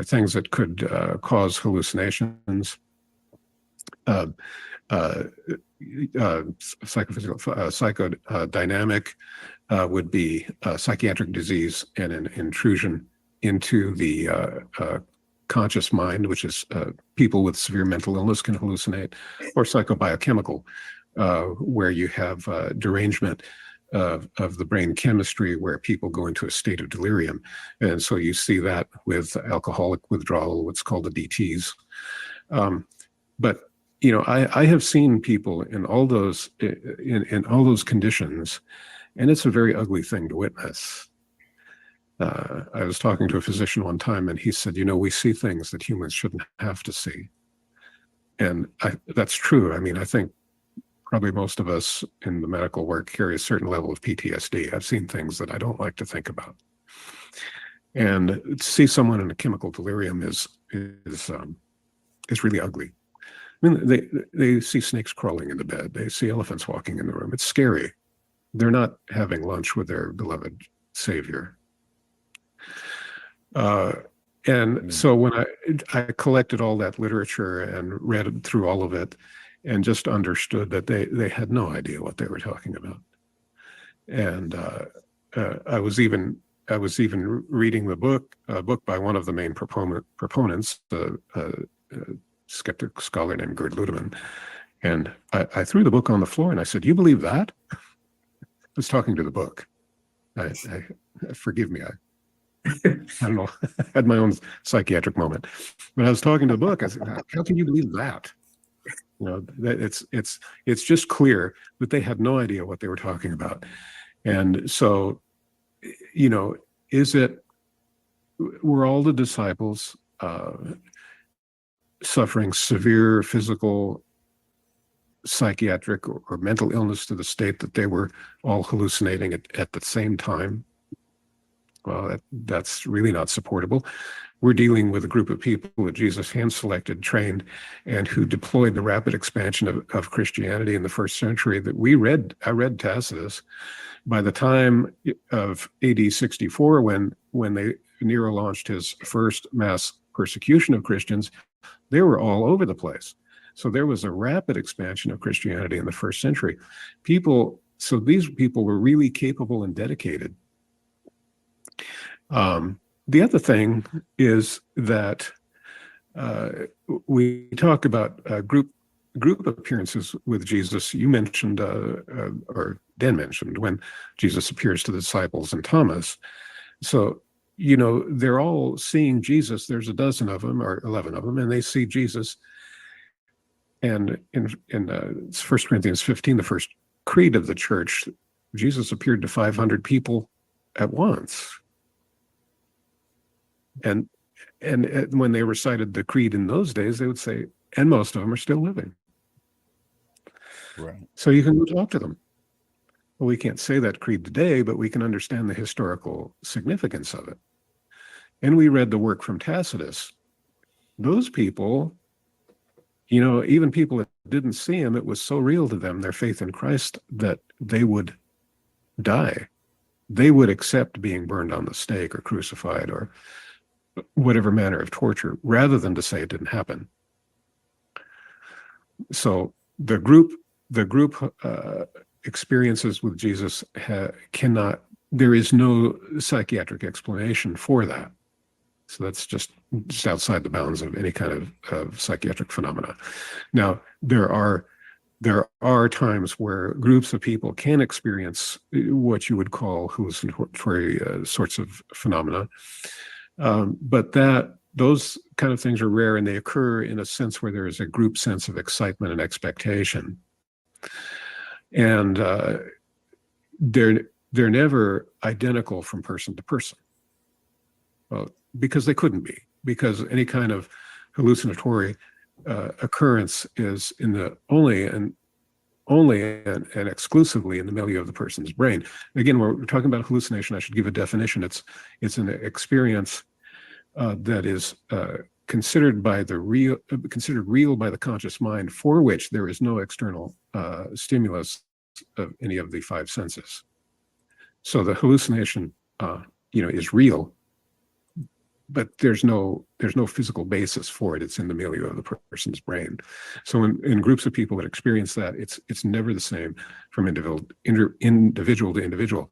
things that could cause hallucinations. Psychodynamic would be psychiatric disease and an intrusion into the conscious mind, which is people with severe mental illness can hallucinate, or psychobiochemical, where you have derangement of the brain chemistry, where people go into a state of delirium. And so you see that with alcoholic withdrawal, what's called the DTs. But you know, I have seen people in all those in all those conditions, and it's a very ugly thing to witness. I was talking to a physician one time, and he said, you know, we see things that humans shouldn't have to see. And that's true. I mean, I think probably most of us in the medical work carry a certain level of PTSD. I've seen things that I don't like to think about. And to see someone in a chemical delirium is really ugly. I mean, they see snakes crawling in the bed. They see elephants walking in the room. It's scary. They're not having lunch with their beloved savior. And so when I collected all that literature and read through all of it, and just understood that they had no idea what they were talking about. And I was even reading a book by one of the main proponents, skeptic scholar named Gerd Ludemann. And I threw the book on the floor and I said, "You believe that?" I was talking to the book. Forgive me, I don't know, I had my own psychiatric moment. But I was talking to the book. I said, "How can you believe that?" You know, that it's just clear that they had no idea what they were talking about. And so, you know, were all the disciples suffering severe physical, psychiatric, or mental illness to the state that they were all hallucinating at the same time? Well, that's really not supportable. We're dealing with a group of people that Jesus hand-selected, trained, and who deployed the rapid expansion of Christianity in the first century that I read Tacitus. By the time of AD 64, when Nero launched his first mass persecution of Christians, they were all over the place. So there was a rapid expansion of Christianity in the first century. So these people were really capable and dedicated. The other thing is that we talk about group appearances with Jesus. You mentioned, or Dan mentioned, when Jesus appears to the disciples and Thomas. So, you know, they're all seeing Jesus. There's a dozen of them or 11 of them, and they see Jesus. And in 1 Corinthians 15, the first creed of the church, Jesus appeared to 500 people at once. And when they recited the creed in those days, they would say, and most of them are still living. Right. So you can go talk to them. Well, we can't say that creed today, but we can understand the historical significance of it. And we read the work from Tacitus. Those people, you know, even people that didn't see him, it was so real to them, their faith in Christ, that they would die. They would accept being burned on the stake or crucified or whatever manner of torture, rather than to say it didn't happen. So the group experiences with Jesus there is no psychiatric explanation for that. So that's just outside the bounds of any kind of psychiatric phenomena. Now, there are times where groups of people can experience what you would call hallucinatory sorts of phenomena. But those kind of things are rare, and they occur in a sense where there is a group sense of excitement and expectation. And they're never identical from person to person, because they couldn't be, because any kind of hallucinatory occurrence is in the only and exclusively in the milieu of the person's brain. Again, when we're talking about hallucination, I should give a definition. It's an experience that is considered real by the conscious mind, for which there is no external stimulus of any of the five senses. So the hallucination, is real, but there's no physical basis for it. It's in the milieu of the person's brain. So in groups of people that experience that, it's never the same from individual to individual.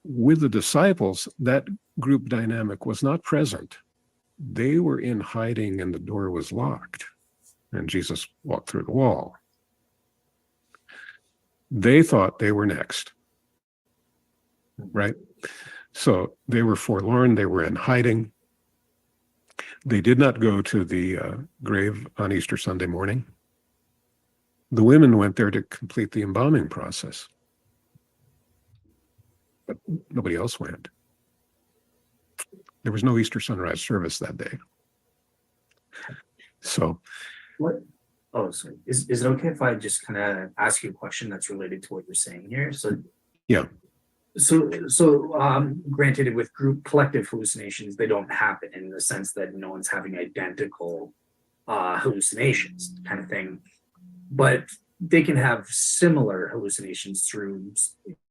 With the disciples, that group dynamic was not present. They were in hiding and the door was locked, and Jesus walked through the wall. They thought they were next, right? So they were forlorn, they were in hiding. They did not go to the grave on Easter Sunday morning. The women went there to complete the embalming process, but nobody else went. There was no Easter sunrise service that day. So, what? Oh, sorry. Is it okay if I just kind of ask you a question that's related to what you're saying here? So, yeah. So, granted, with collective hallucinations, they don't happen in the sense that no one's having identical hallucinations, kind of thing. But they can have similar hallucinations through,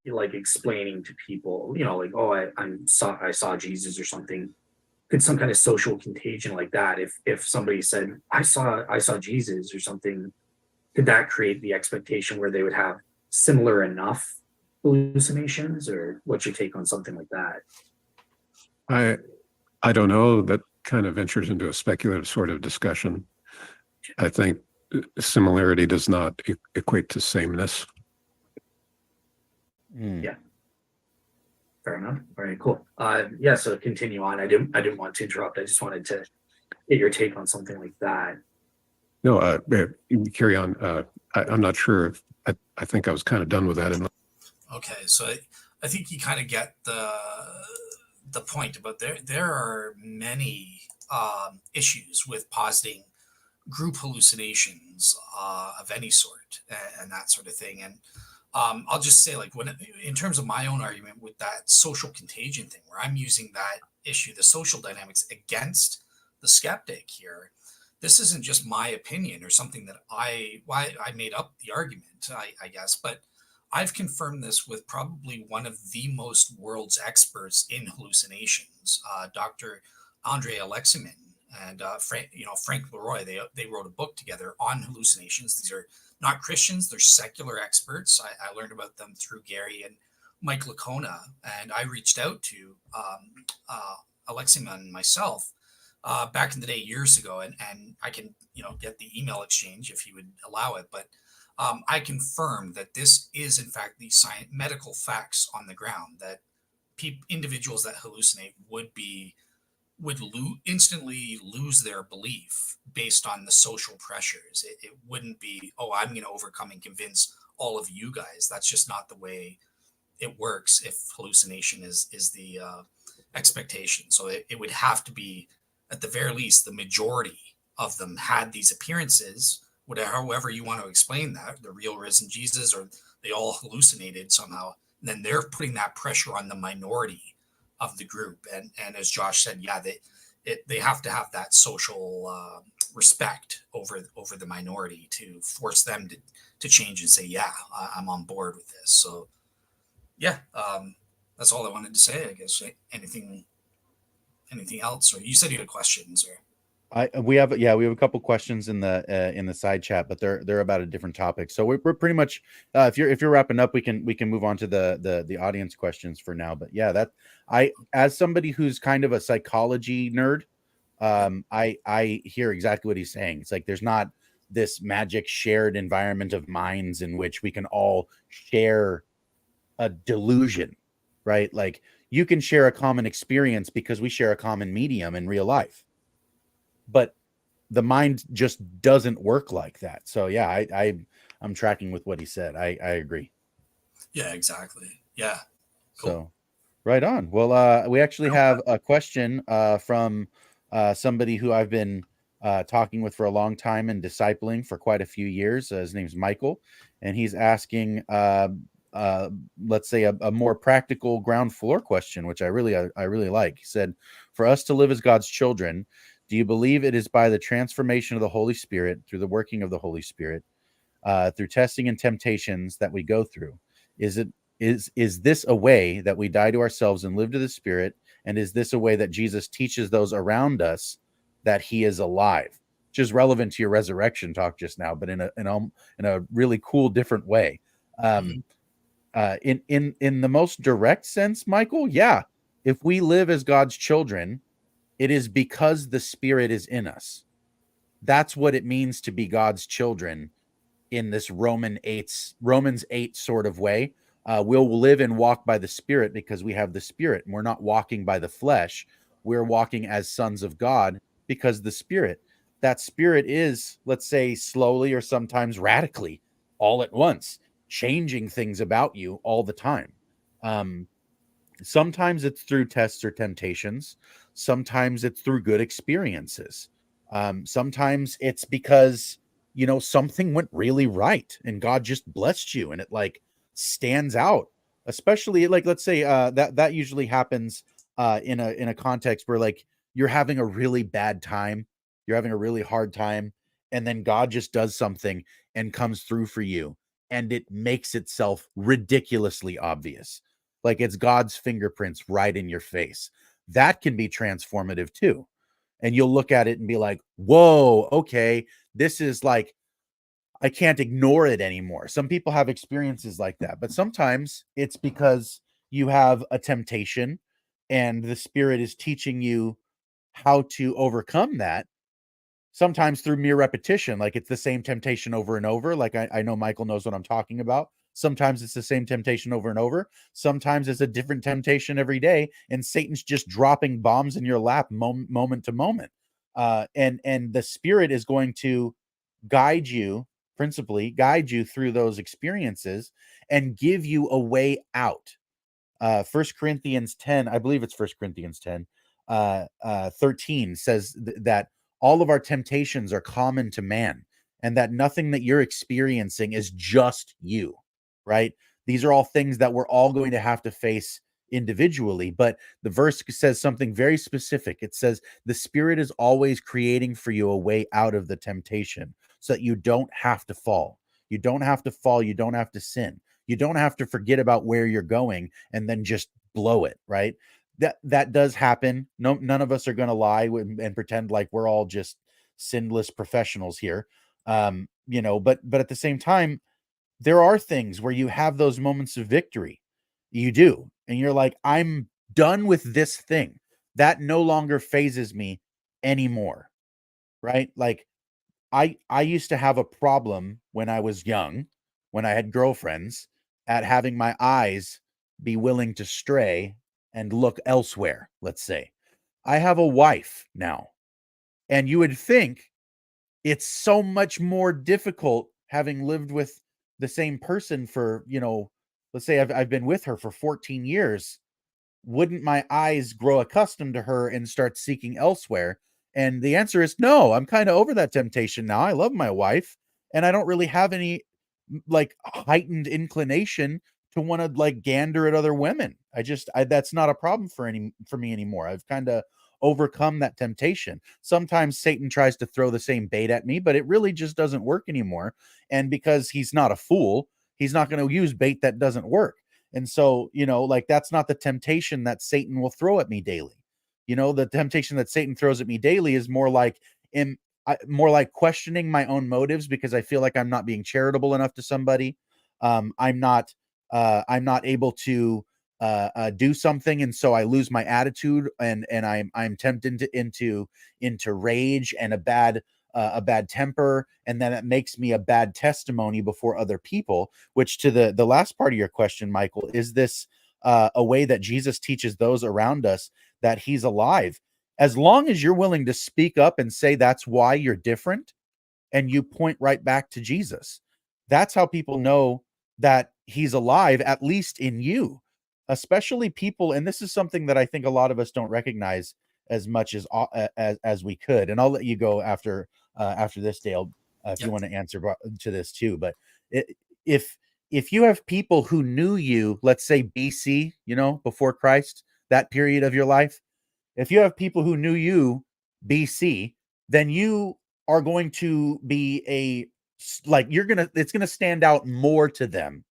like, explaining to people, like, oh, I saw Jesus or something. Could some kind of social contagion like that, if somebody said, I saw Jesus or something, could that create the expectation where they would have similar enough hallucinations? Or what's your take on something like that? I don't know. That kind of ventures into a speculative sort of discussion. I think similarity does not equate to sameness. Yeah. Fair enough. All right, cool. So continue on. I didn't want to interrupt. I just wanted to get your take on something like that. No, carry on. I'm not sure. I think I was kind of done with that. Okay, so I think you kind of get the point, but there are many issues with positing group hallucinations of any sort and that sort of thing. And I'll just say, like, in terms of my own argument with that social contagion thing, where I'm using that issue, the social dynamics, against the skeptic here, this isn't just my opinion or something that I made up the argument, I guess, but I've confirmed this with probably one of the most world's experts in hallucinations, Dr. Andre Aleximan and Frank Leroy. They wrote a book together on hallucinations. These are not Christians; they're secular experts. I learned about them through Gary and Mike Lacona, and I reached out to Aleximan myself back in the day years ago, and I can get the email exchange if he would allow it, but. I confirm that this is, in fact, the medical facts on the ground, that individuals that hallucinate would instantly lose their belief based on the social pressures. It wouldn't be, oh, I'm going to overcome and convince all of you guys. That's just not the way it works if hallucination is the expectation. So it would have to be, at the very least, the majority of them had these appearances, however you want to explain that, the real risen Jesus, or they all hallucinated somehow, and then they're putting that pressure on the minority of the group. And as Josh said, yeah, they have to have that social respect over the minority to force them to change and say, yeah, I'm on board with this. So yeah, that's all I wanted to say, I guess. Anything else? Or you said you had questions, or? We have a couple questions in the side chat, but they're about a different topic. So we're pretty much if you're wrapping up, we can move on to the audience questions for now. But yeah, as somebody who's kind of a psychology nerd, I hear exactly what he's saying. It's like there's not this magic shared environment of minds in which we can all share a delusion, right? Like you can share a common experience because we share a common medium in real life. but the mind just doesn't work like that. So yeah, I'm tracking with what he said. I agree. Yeah, exactly. Yeah. Cool. So right on. Well, we actually have a question from somebody who I've been talking with for a long time and discipling for quite a few years. His name's Michael, and he's asking, let's say, a more practical ground floor question, which I really like. He said, "For us to live as God's children, do you believe it is by the transformation of the Holy Spirit, through the working of the Holy Spirit, through testing and temptations that we go through? Is this a way that we die to ourselves and live to the Spirit? And is this a way that Jesus teaches those around us that he is alive?" Which is relevant to your resurrection talk just now, but in a really cool, different way. In the most direct sense, Michael, yeah. If we live as God's children, it is because the Spirit is in us. That's what it means to be God's children in this Romans 8 sort of way. We'll live and walk by the Spirit because we have the Spirit, and we're not walking by the flesh. We're walking as sons of God because the Spirit. That Spirit is, let's say, slowly or sometimes radically, all at once, changing things about you all the time. Sometimes it's through tests or temptations. Sometimes it's through good experiences. Sometimes it's because, something went really right and God just blessed you and it like stands out. Especially like, let's say that usually happens in a context where like you're having a really bad time, you're having a really hard time, and then God just does something and comes through for you, and it makes itself ridiculously obvious. Like it's God's fingerprints right in your face. That can be transformative too. And you'll look at it and be like, whoa, okay, this is like, I can't ignore it anymore. Some people have experiences like that, but sometimes it's because you have a temptation and the Spirit is teaching you how to overcome that. Sometimes through mere repetition, like it's the same temptation over and over. Like I know Michael knows what I'm talking about. Sometimes it's the same temptation over and over. Sometimes it's a different temptation every day, and Satan's just dropping bombs in your lap moment to moment. And the Spirit is going to principally guide you through those experiences and give you a way out. 1 Corinthians 10, I believe it's 1 Corinthians 10, 13 says that all of our temptations are common to man, and that nothing that you're experiencing is just you, right? These are all things that we're all going to have to face individually, but the verse says something very specific. It says the Spirit is always creating for you a way out of the temptation so that you don't have to fall. You don't have to fall. You don't have to sin. You don't have to forget about where you're going and then just blow it, right? That does happen. No, none of us are going to lie and pretend like we're all just sinless professionals here. But at the same time, there are things where you have those moments of victory. You do. And you're like, I'm done with this thing. That no longer phases me anymore. Right? Like I used to have a problem when I was young, when I had girlfriends, at having my eyes be willing to stray and look elsewhere, let's say. I have a wife now, and you would think it's so much more difficult having lived with the same person for, let's say I've been with her for 14 years. Wouldn't my eyes grow accustomed to her and start seeking elsewhere? And the answer is no. I'm kind of over that temptation now. I love my wife, and I don't really have any like heightened inclination to want to like gander at other women. That's not a problem for me anymore. I've kind of overcome that temptation. Sometimes Satan tries to throw the same bait at me, but it really just doesn't work anymore. And because he's not a fool, he's not going to use bait that doesn't work. And so, like that's not the temptation that Satan will throw at me daily. The temptation that Satan throws at me daily is more like questioning my own motives because I feel like I'm not being charitable enough to somebody. I'm not able to do something, and so I lose my attitude, and I'm tempted into rage and a bad temper, and then it makes me a bad testimony before other people. Which, to the last part of your question, Michael, is this a way that Jesus teaches those around us that he's alive? as long as you're willing to speak up and say that's why you're different, and you point right back to Jesus, that's how people know that he's alive, at least in you. Especially people, and this is something that I think a lot of us don't recognize as much as we could. And I'll let you go after this, Dale, if you want to answer to this too. But if you have people who knew you, let's say BC, before Christ, that period of your life, if you have people who knew you BC, then you are going to be it's going to stand out more to them,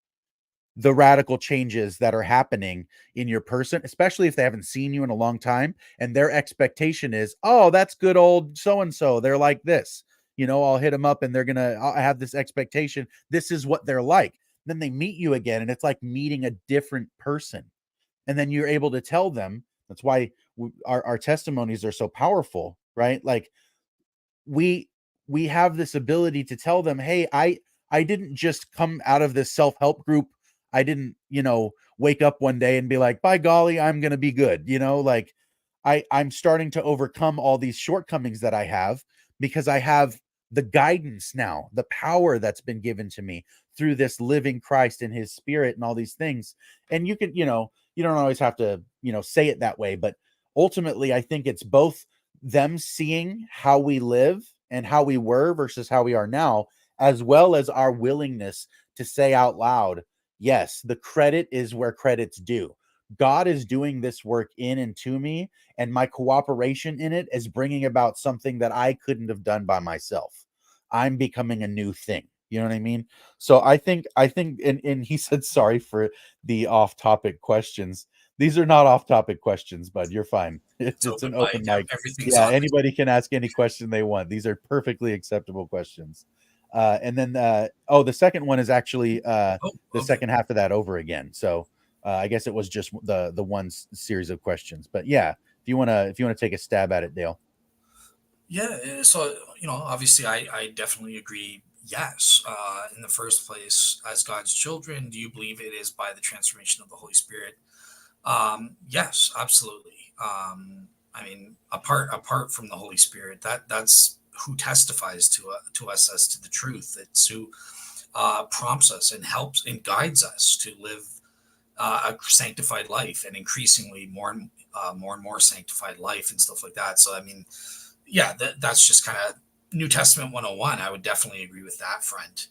the radical changes that are happening in your person, especially if they haven't seen you in a long time. And their expectation is, oh, that's good old so-and-so. They're like this, I'll hit them up and I'll have this expectation. This is what they're like. Then they meet you again, and it's like meeting a different person. And then you're able to tell them. That's why our testimonies are so powerful, right? Like we have this ability to tell them, hey, I didn't just come out of this self-help group. I didn't, wake up one day and be like, by golly, I'm going to be good. Like I'm starting to overcome all these shortcomings that I have, because I have the guidance now, the power that's been given to me through this living Christ and his spirit and all these things. And you can, you don't always have to, say it that way, but ultimately I think it's both them seeing how we live and how we were versus how we are now, as well as our willingness to say out loud, yes, the credit is where credit's due. God is doing this work in and to me, and my cooperation in it is bringing about something that I couldn't have done by myself. I'm becoming a new thing. You know what I mean? So I think, and he said, sorry for the off-topic questions. These are not off-topipic questions, bud. You're fine. It's an open mic. Yeah, anybody can ask any question they want. These are perfectly acceptable questions. And then, the second one is actually the second half of that over again. So I guess it was just the one series of questions. But yeah, if you want to take a stab at it, Dale. Yeah. So obviously, I definitely agree. Yes. In the first place, as God's children, do you believe it is by the transformation of the Holy Spirit? Yes, absolutely. I mean, apart from the Holy Spirit, that's who testifies to us as to the truth. It's who prompts us and helps and guides us to live a sanctified life, and increasingly more and more sanctified life and stuff like that. So, I mean, yeah, that's just kind of New Testament 101. I would definitely agree with that front.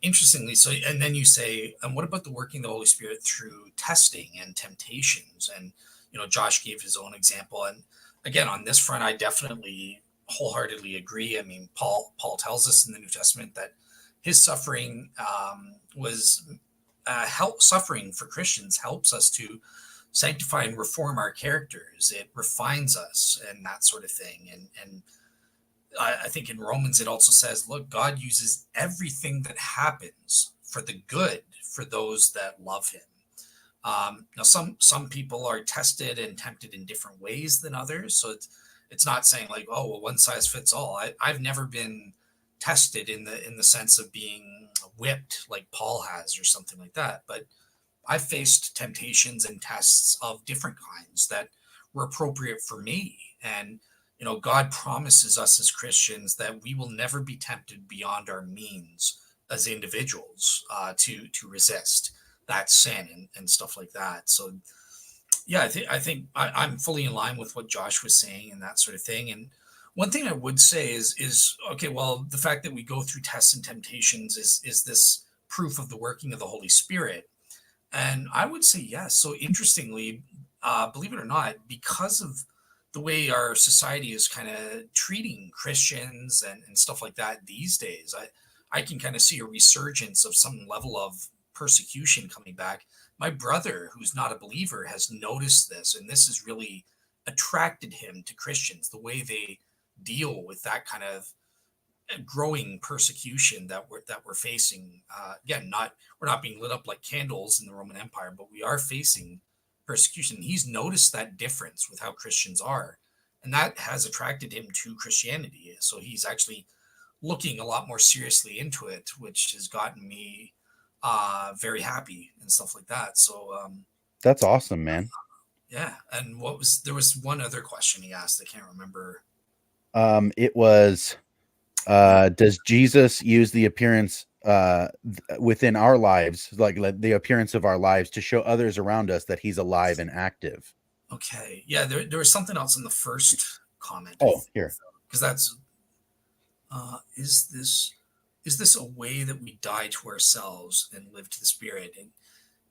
Interestingly, so, and then you say, and what about the working of the Holy Spirit through testing and temptations? And, Josh gave his own example. And again, on this front, I definitely wholeheartedly agree. I mean, Paul tells us in the New Testament that his suffering was suffering for Christians helps us to sanctify and reform our characters. It refines us and that sort of thing. And I think in Romans, it also says, look, God uses everything that happens for the good for those that love him. Now, some people are tested and tempted in different ways than others. So it's not saying like, oh, well, one size fits all. I've never been tested in the sense of being whipped like Paul has or something like that. But I've faced temptations and tests of different kinds that were appropriate for me. And God promises us as Christians that we will never be tempted beyond our means as individuals to resist that sin and stuff like that. So, yeah, I think I'm fully in line with what Josh was saying and that sort of thing. And one thing I would say is okay, well, the fact that we go through tests and temptations is this proof of the working of the Holy Spirit? And I would say yes. So interestingly, believe it or not, because of the way our society is kind of treating Christians and stuff like that these days, I can kind of see a resurgence of some level of persecution coming back. My brother, who's not a believer, has noticed this, and this has really attracted him to Christians, the way they deal with that kind of growing persecution that we're facing. Again, we're not being lit up like candles in the Roman Empire, but we are facing persecution. He's noticed that difference with how Christians are, and that has attracted him to Christianity. So he's actually looking a lot more seriously into it, which has gotten me very happy and stuff like that. So that's awesome, man. Yeah. And there was one other question he asked. I can't remember. It was, does Jesus use the appearance within our lives, like the appearance of our lives, to show others around us that he's alive and active? Okay. Yeah. There was something else in the first comment. Oh, here. Because that's, is this a way that we die to ourselves and live to the Spirit? And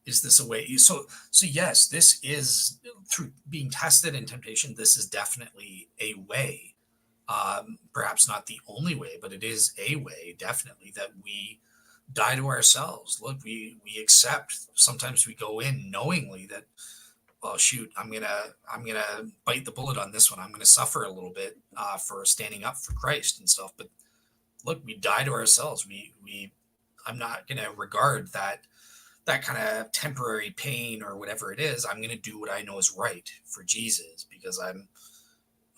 is this a way? So yes, this is, through being tested in temptation, this is definitely a way. Perhaps not the only way, but it is a way, definitely, that we die to ourselves. Look, we accept. Sometimes we go in knowingly that, well, shoot, I'm gonna bite the bullet on this one. I'm gonna suffer a little bit for standing up for Christ and stuff. But look, we die to ourselves. I'm not gonna regard that kind of temporary pain or whatever it is. I'm gonna do what I know is right for Jesus, because I'm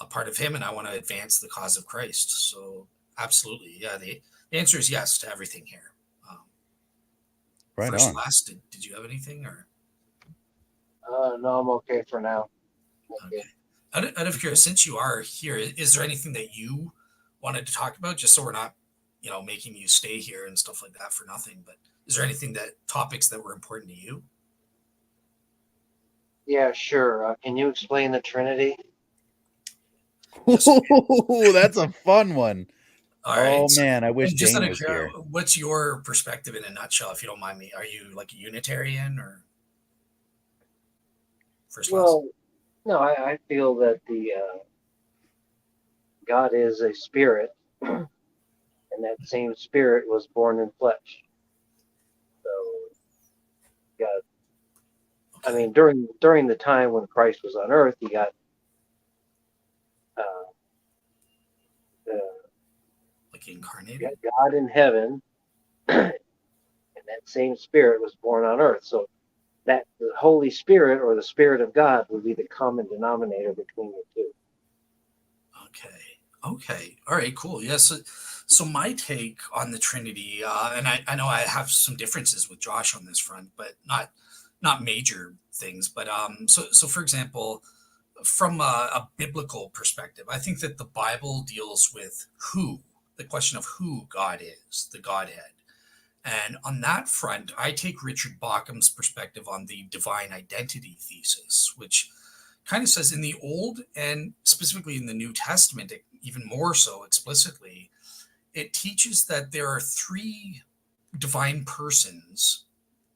a part of him and I want to advance the cause of Christ. So absolutely. Yeah. The answer is yes to everything here. Right First on. class, did you have anything, or? No, I'm okay for now. Okay. Out of curiosity, since you are here, is there anything that you wanted to talk about, just so we're not, making you stay here and stuff like that for nothing, but is there anything topics that were important to you? Yeah, sure. Can you explain the Trinity? Ooh, that's a fun one. All right. Oh man, I wish And just Dane out of was here. curiosity, what's your perspective in a nutshell, if you don't mind me? Are you like a Unitarian or first class? Well, no, I feel that the God is a spirit, and that same spirit was born in flesh. So, God, I mean, during the time when Christ was on earth, you got Like incarnated? you got God in heaven, and that same spirit was born on earth. So that the Holy Spirit, or the Spirit of God, would be the common denominator between the two. Okay. All right, cool. Yes. So my take on the Trinity, and I know I have some differences with Josh on this front, but not major things. But so for example, from a biblical perspective, I think that the Bible deals with the question of who God is, the Godhead. And on that front, I take Richard Bauckham's perspective on the divine identity thesis, which kind of says in the Old and specifically in the New Testament, even more so explicitly, it teaches that there are three divine persons,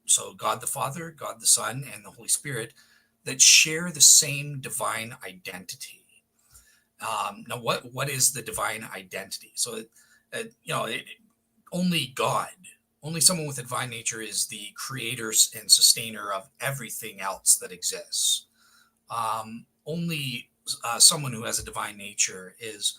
so God the Father, God the Son, and the Holy Spirit, that share the same divine identity. Now, what is the divine identity? So, only God, only someone with a divine nature is the creator and sustainer of everything else that exists. Only someone who has a divine nature is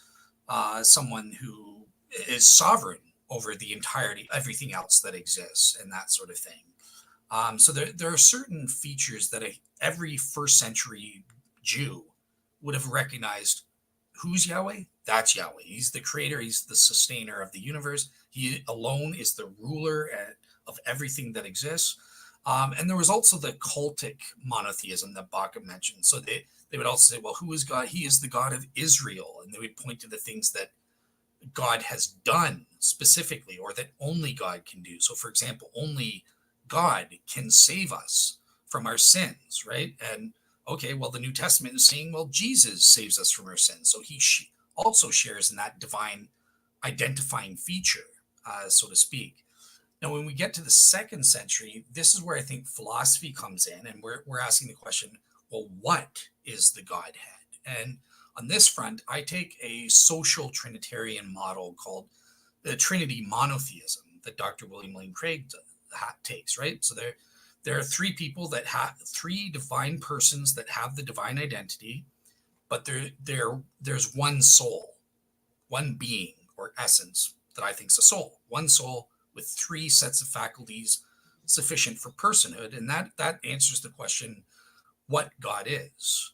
someone who is sovereign over the entirety, everything else that exists, and that sort of thing. So there are certain features that every first century Jew would have recognized. Who's Yahweh? That's Yahweh. He's the creator. He's the sustainer of the universe. He alone is the ruler of everything that exists. And there was also the cultic monotheism that Bauckham mentioned. So they would also say, well, who is God? He is the God of Israel. And they would point to the things that God has done specifically, or that only God can do. So, for example, only God can save us from our sins, right? And okay, well, the New Testament is saying, well, Jesus saves us from our sins. So he also shares in that divine identifying feature, so to speak. Now, when we get to the second century, this is where I think philosophy comes in, and we're asking the question, well, what is the Godhead? And on this front, I take a social Trinitarian model called the Trinity monotheism that Dr. William Lane Craig takes, right? So there are three people that have three divine persons that have the divine identity, but there's one soul, one being or essence that I think is a soul, one soul with three sets of faculties sufficient for personhood. And that answers the question, what God is,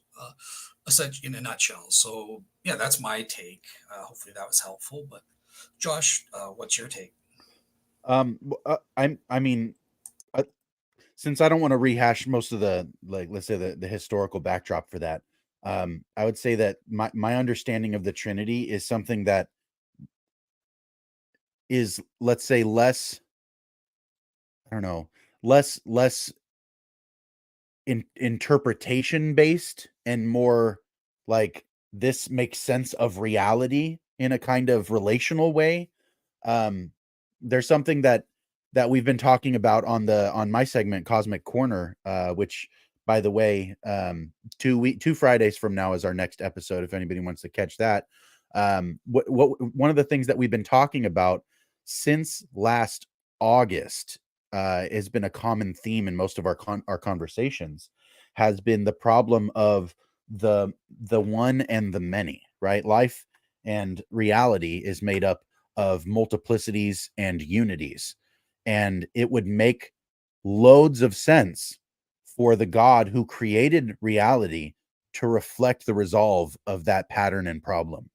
in a nutshell. So yeah, that's my take. Hopefully that was helpful. But Josh, what's your take? I mean, since I don't want to rehash most of the, like, let's say the historical backdrop for that, I would say that my understanding of the Trinity is something that is, let's say, less, I don't know, less interpretation based and more like this makes sense of reality in a kind of relational way. um there's something that we've been talking about on my segment Cosmic Corner, which, by the way, 2 Fridays from now is our next episode if anybody wants to catch that. What one of the things that we've been talking about since last August, has been a common theme in most of our conversations, has been the problem of the one and the many, right? Life and reality is made up of multiplicities and unities, and it would make loads of sense for the God who created reality to reflect the resolve of that pattern and problem,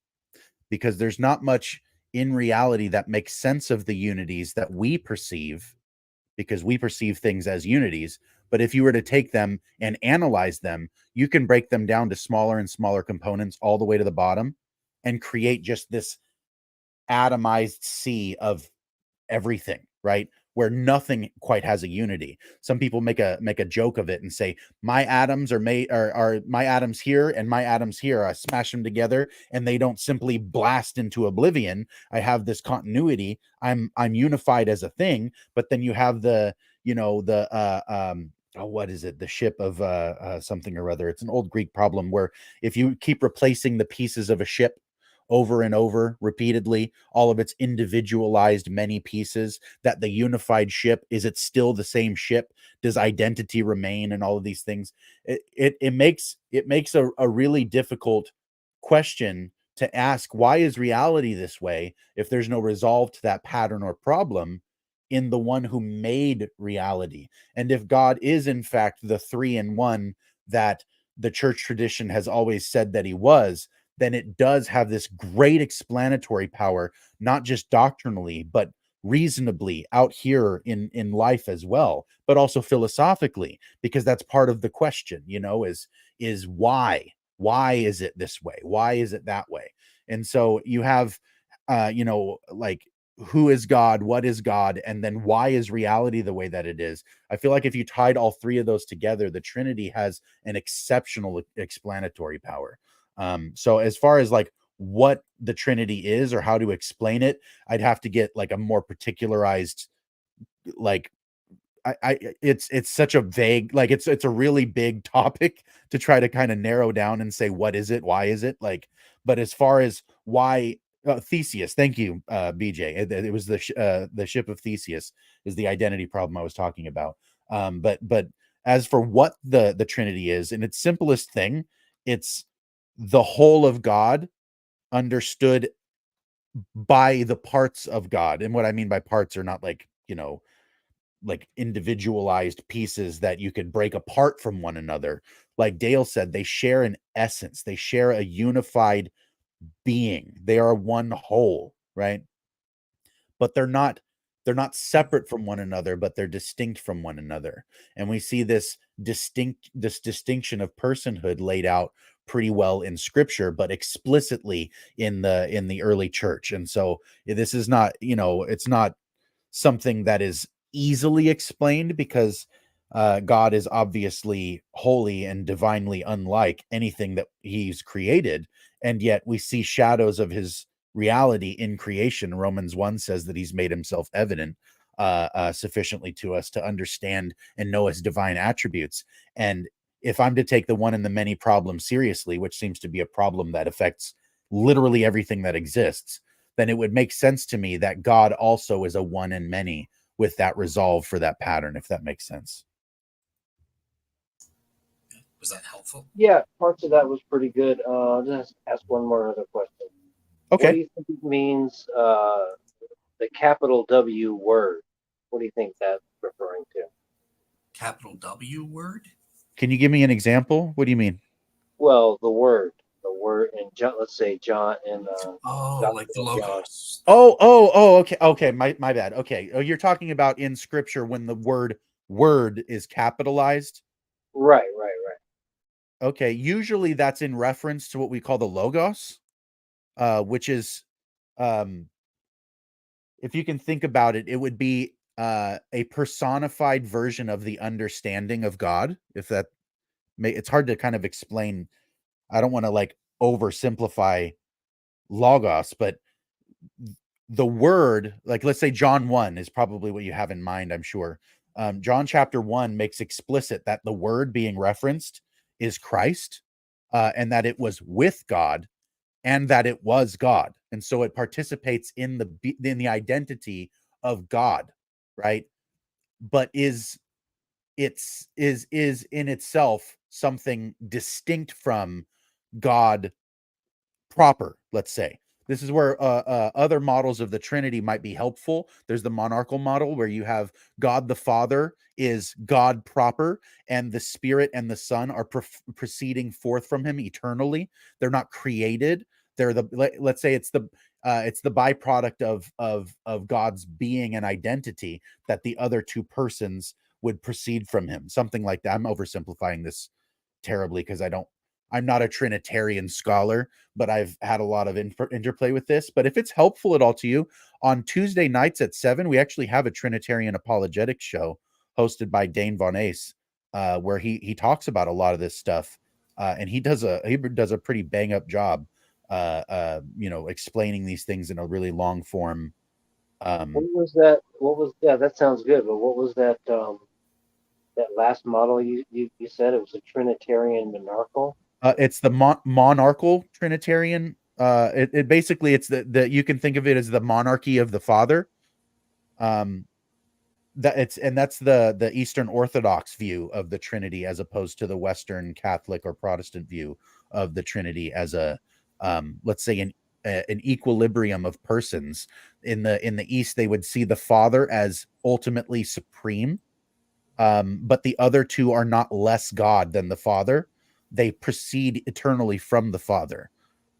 because there's not much in reality that makes sense of the unities that we perceive, because we perceive things as unities. But if you were to take them and analyze them, you can break them down to smaller and smaller components all the way to the bottom and create just this atomized sea of everything, right? Where nothing quite has a unity. Some people make a joke of it and say, my atoms are made are my atoms here and my atoms here. I smash them together and they don't simply blast into oblivion. I have this continuity. I'm unified as a thing. But then you have the, what is it? The ship of something or other. It's an old Greek problem where if you keep replacing the pieces of a ship over and over repeatedly, all of its individualized many pieces, that the unified ship, is it still the same ship? Does identity remain? And all of these things, it makes a really difficult question to ask. Why is reality this way if there's no resolve to that pattern or problem in the one who made reality? And if God is in fact the three in one that the church tradition has always said that he was, then it does have this great explanatory power, not just doctrinally, but reasonably out here in life as well, but also philosophically, because that's part of the question, is why is it this way? Why is it that way? And so you have, like, who is God? What is God? And then why is reality the way that it is? I feel like if you tied all three of those together, the Trinity has an exceptional explanatory power. So as far as like what the Trinity is or how to explain it, I'd have to get like a more particularized, like, it's such a vague, like, it's a really big topic to try to kind of narrow down and say, what is it? Why is it? Like, but as far as why, Theseus, thank you, BJ. It was the ship of Theseus is the identity problem I was talking about. But as for what the Trinity is, in its simplest thing, it's the whole of God understood by the parts of God. And what I mean by parts are not like, like individualized pieces that you could break apart from one another. Like Dale said, they share an essence, they share a unified being. They are one whole, right? But they're not separate from one another, but they're distinct from one another. And we see this distinction of personhood laid out pretty well in scripture, but explicitly in the early church. And so this is not, it's not something that is easily explained, because God is obviously holy and divinely unlike anything that he's created. And yet we see shadows of his reality in creation. Romans 1 says that he's made himself evident sufficiently to us to understand and know his divine attributes. And if I'm to take the one and the many problem seriously, which seems to be a problem that affects literally everything that exists, then it would make sense to me that God also is a one and many with that resolve for that pattern, if that makes sense. Was that helpful? Yeah, parts of that was pretty good. Just ask one more other question. Okay. What do you think it means, the capital W word? What do you think that's referring to? Capital W word? Can you give me an example? What do you mean? Well, the word in John, let's say John in Like the logos. Okay. My bad. Okay. Oh, you're talking about in scripture when the word word is capitalized. Right. Okay, usually that's in reference to what we call the logos, which is, if you can think about it, it would be a personified version of the understanding of God. If that it's hard to kind of explain. I don't want to like oversimplify logos, but the word, like let's say John 1 is probably what you have in mind, I'm sure. John chapter 1 makes explicit that the word being referenced is Christ, and that it was with God and that it was God. And so it participates in the identity of God, right? But is in itself something distinct from God proper, let's say. This is where other models of the Trinity might be helpful. There's the monarchical model where you have God the Father is God proper, and the Spirit and the Son are proceeding forth from him eternally. They're not created. They're let's say it's the byproduct of God's being and identity that the other two persons would proceed from him. Something like that. I'm oversimplifying this terribly because I'm not a Trinitarian scholar, but I've had a lot of interplay with this. But if it's helpful at all to you, on Tuesday nights at 7, we actually have a Trinitarian apologetics show hosted by Dane Von Ace, where he talks about a lot of this stuff, and he does a pretty bang up job, explaining these things in a really long form. What was that? That sounds good. But what was that? That last model you said it was a Trinitarian monarchical. It's the monarchical Trinitarian. It basically it's the you can think of it as the monarchy of the Father. That's the Eastern Orthodox view of the Trinity, as opposed to the Western Catholic or Protestant view of the Trinity as a let's say an equilibrium of persons. In the East, they would see the Father as ultimately supreme, but the other two are not less God than the Father. They proceed eternally from the Father.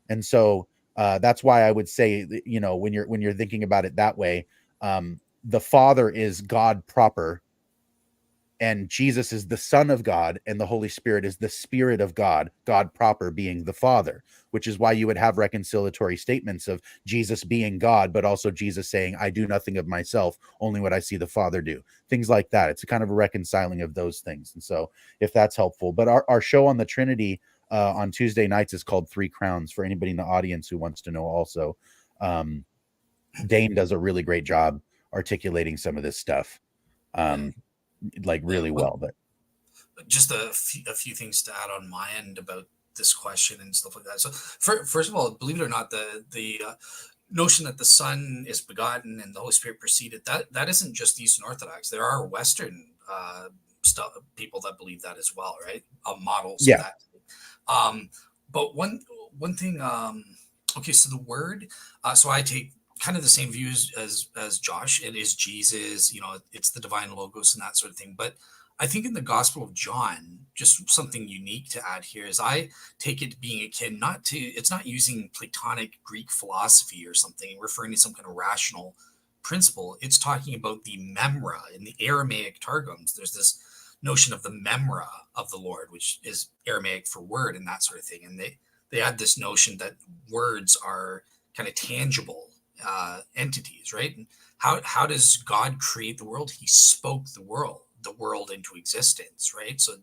And so that's why I would say, when you're thinking about it that way, the Father is God proper, and Jesus is the Son of God, and the Holy Spirit is the Spirit of God, God proper being the Father, which is why you would have reconciliatory statements of Jesus being God, but also Jesus saying, I do nothing of myself, only what I see the Father do. Things like that. It's a kind of a reconciling of those things. And so if that's helpful, but our show on the Trinity on Tuesday nights is called Three Crowns, for anybody in the audience who wants to know also. Dane does a really great job articulating some of this stuff. Like really well, but just a few things to add on my end about this question and stuff like that. So first of all, believe it or not, the notion that the Son is begotten and the Holy Spirit proceeded, that isn't just Eastern Orthodox. There are Western people that believe that as well, right? Models of that. But one thing, okay, so the word, so I take kind of the same views as Josh. It is Jesus, it's the divine logos and that sort of thing. But I think in the Gospel of John, just something unique to add here is I take it being akin, it's not using Platonic Greek philosophy or something, referring to some kind of rational principle. It's talking about the memra in the Aramaic Targums. There's this notion of the memra of the Lord, which is Aramaic for word and that sort of thing. And they add this notion that words are kind of tangible entities, right? And how does God create the world? He spoke the world into existence, right? So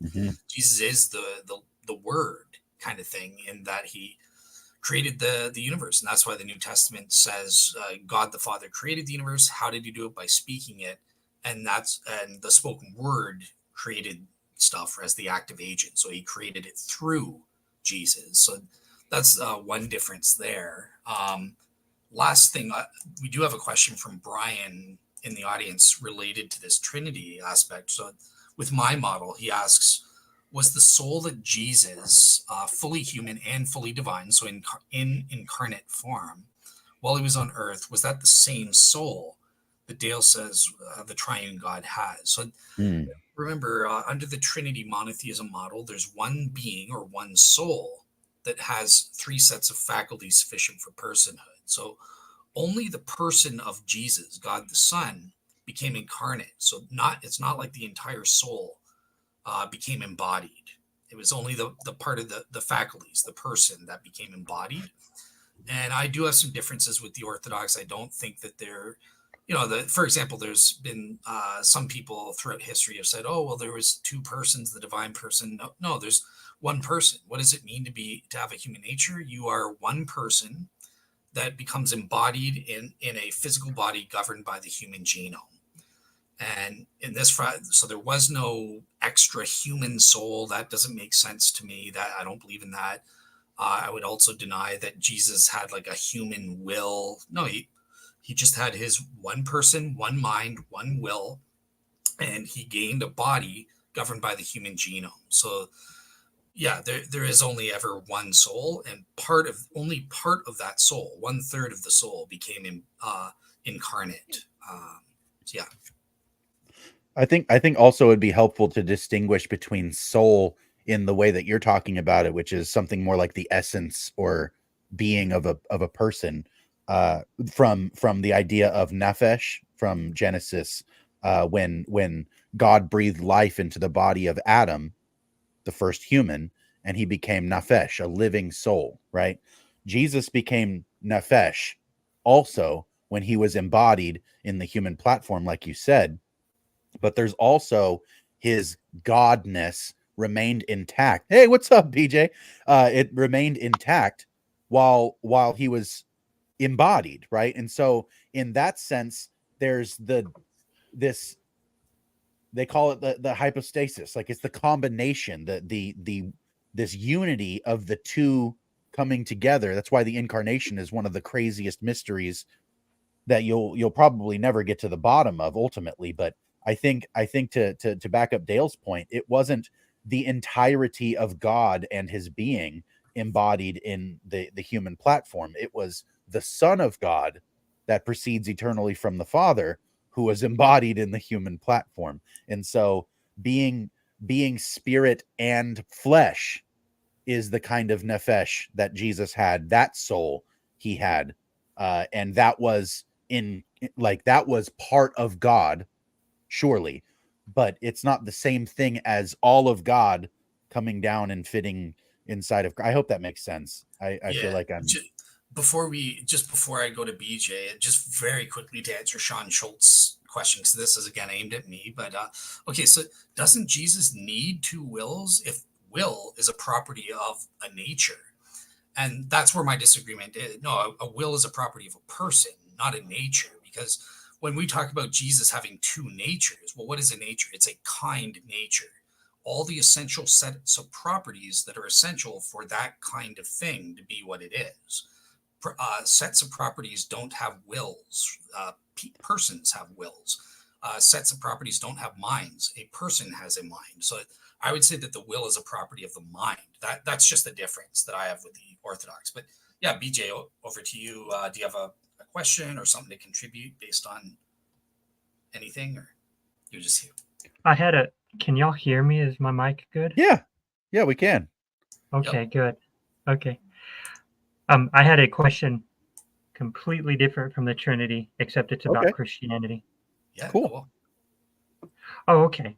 Jesus is the word kind of thing, in that he created the universe. And that's why the New Testament says God the Father created the universe. How did he do it? By speaking it. And the spoken word created stuff as the active agent. So he created it through Jesus. So that's one difference there. Last thing, we do have a question from Brian in the audience related to this Trinity aspect. So with my model, he asks, was the soul of Jesus fully human and fully divine, so in incarnate form, while he was on earth, was that the same soul that Dale says the triune God has? So remember, under the Trinity monotheism model, there's one being or one soul that has three sets of faculties sufficient for personhood. So only the person of Jesus, God the Son, became incarnate. So it's not like the entire soul became embodied. It was only the part of the faculties, the person, that became embodied. And I do have some differences with the Orthodox. I don't think that they're, for example, there's been some people throughout history have said, oh, well, there was two persons, the divine person. No, there's one person. What does it mean to have a human nature? You are one person that becomes embodied in a physical body governed by the human genome. And in this, so there was no extra human soul. That doesn't make sense to me. That I don't believe in that. I would also deny that Jesus had like a human will. No, he just had his one person, one mind, one will, and he gained a body governed by the human genome. So yeah, there is only ever one soul, and only part of that soul, 1/3 of the soul, became incarnate. So yeah. I think also it'd be helpful to distinguish between soul in the way that you're talking about it, which is something more like the essence or being of a person, from the idea of nephesh from Genesis, when God breathed life into the body of Adam, the first human, and he became nephesh, a living soul, right? Jesus became nephesh also when he was embodied in the human platform, like you said. But there's also his godness remained intact. Hey, what's up, BJ? It remained intact while he was embodied, right? And so in that sense, there's this, they call it the hypostasis, like it's the combination, this unity of the two coming together. That's why the incarnation is one of the craziest mysteries that you'll probably never get to the bottom of ultimately. But I think to back up Dale's point, it wasn't the entirety of God and his being embodied in the human platform. It was the Son of God that proceeds eternally from the Father, who was embodied in the human platform. And so being spirit and flesh is the kind of nephesh that Jesus had, that soul he had. And that was that was part of God, surely, but it's not the same thing as all of God coming down and fitting inside of. I hope that makes sense. I feel like I'm before I go to BJ, just very quickly to answer Sean Schultz's question, because this is again aimed at me. But okay, so doesn't Jesus need two wills if will is a property of a nature? And that's where my disagreement is. No, a will is a property of a person, not a nature. Because when we talk about Jesus having two natures, well, what is a nature? It's a kind nature. All the essential sets of properties that are essential for that kind of thing to be what it is. Sets of properties don't have wills. Persons have wills. Sets of properties don't have minds. A person has a mind. So I would say that the will is a property of the mind. That's just the difference that I have with the Orthodox. But yeah, BJ, over to you. Do you have a question or something to contribute based on anything, or you're just here? I had a. Can y'all hear me? Is my mic good? Yeah, we can. Okay, Yep. Good. Okay. I had a question completely different from the Trinity, except it's about Christianity. Yeah, cool. Oh, okay.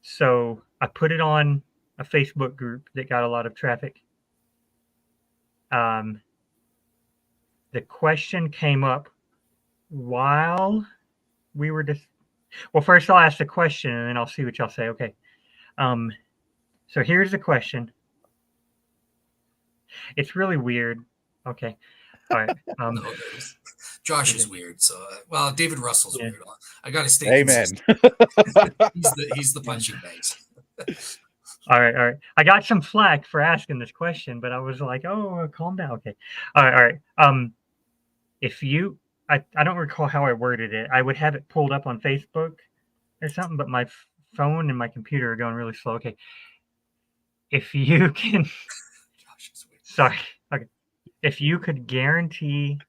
So I put it on a Facebook group that got a lot of traffic. The question came up while we were just. Well, first I'll ask the question and then I'll see what y'all say. Okay. So here's the question. It's really weird. Okay. All right. No, Josh is weird. So, well, David Russell's weird. I got to stay Amen. He's the punching bag. All right. I got some flack for asking this question, but I was like, oh, calm down. Okay. All right. If you, I don't recall how I worded it. I would have it pulled up on Facebook or something, but my phone and my computer are going really slow. Okay. If you can, sorry. Okay. If you could guarantee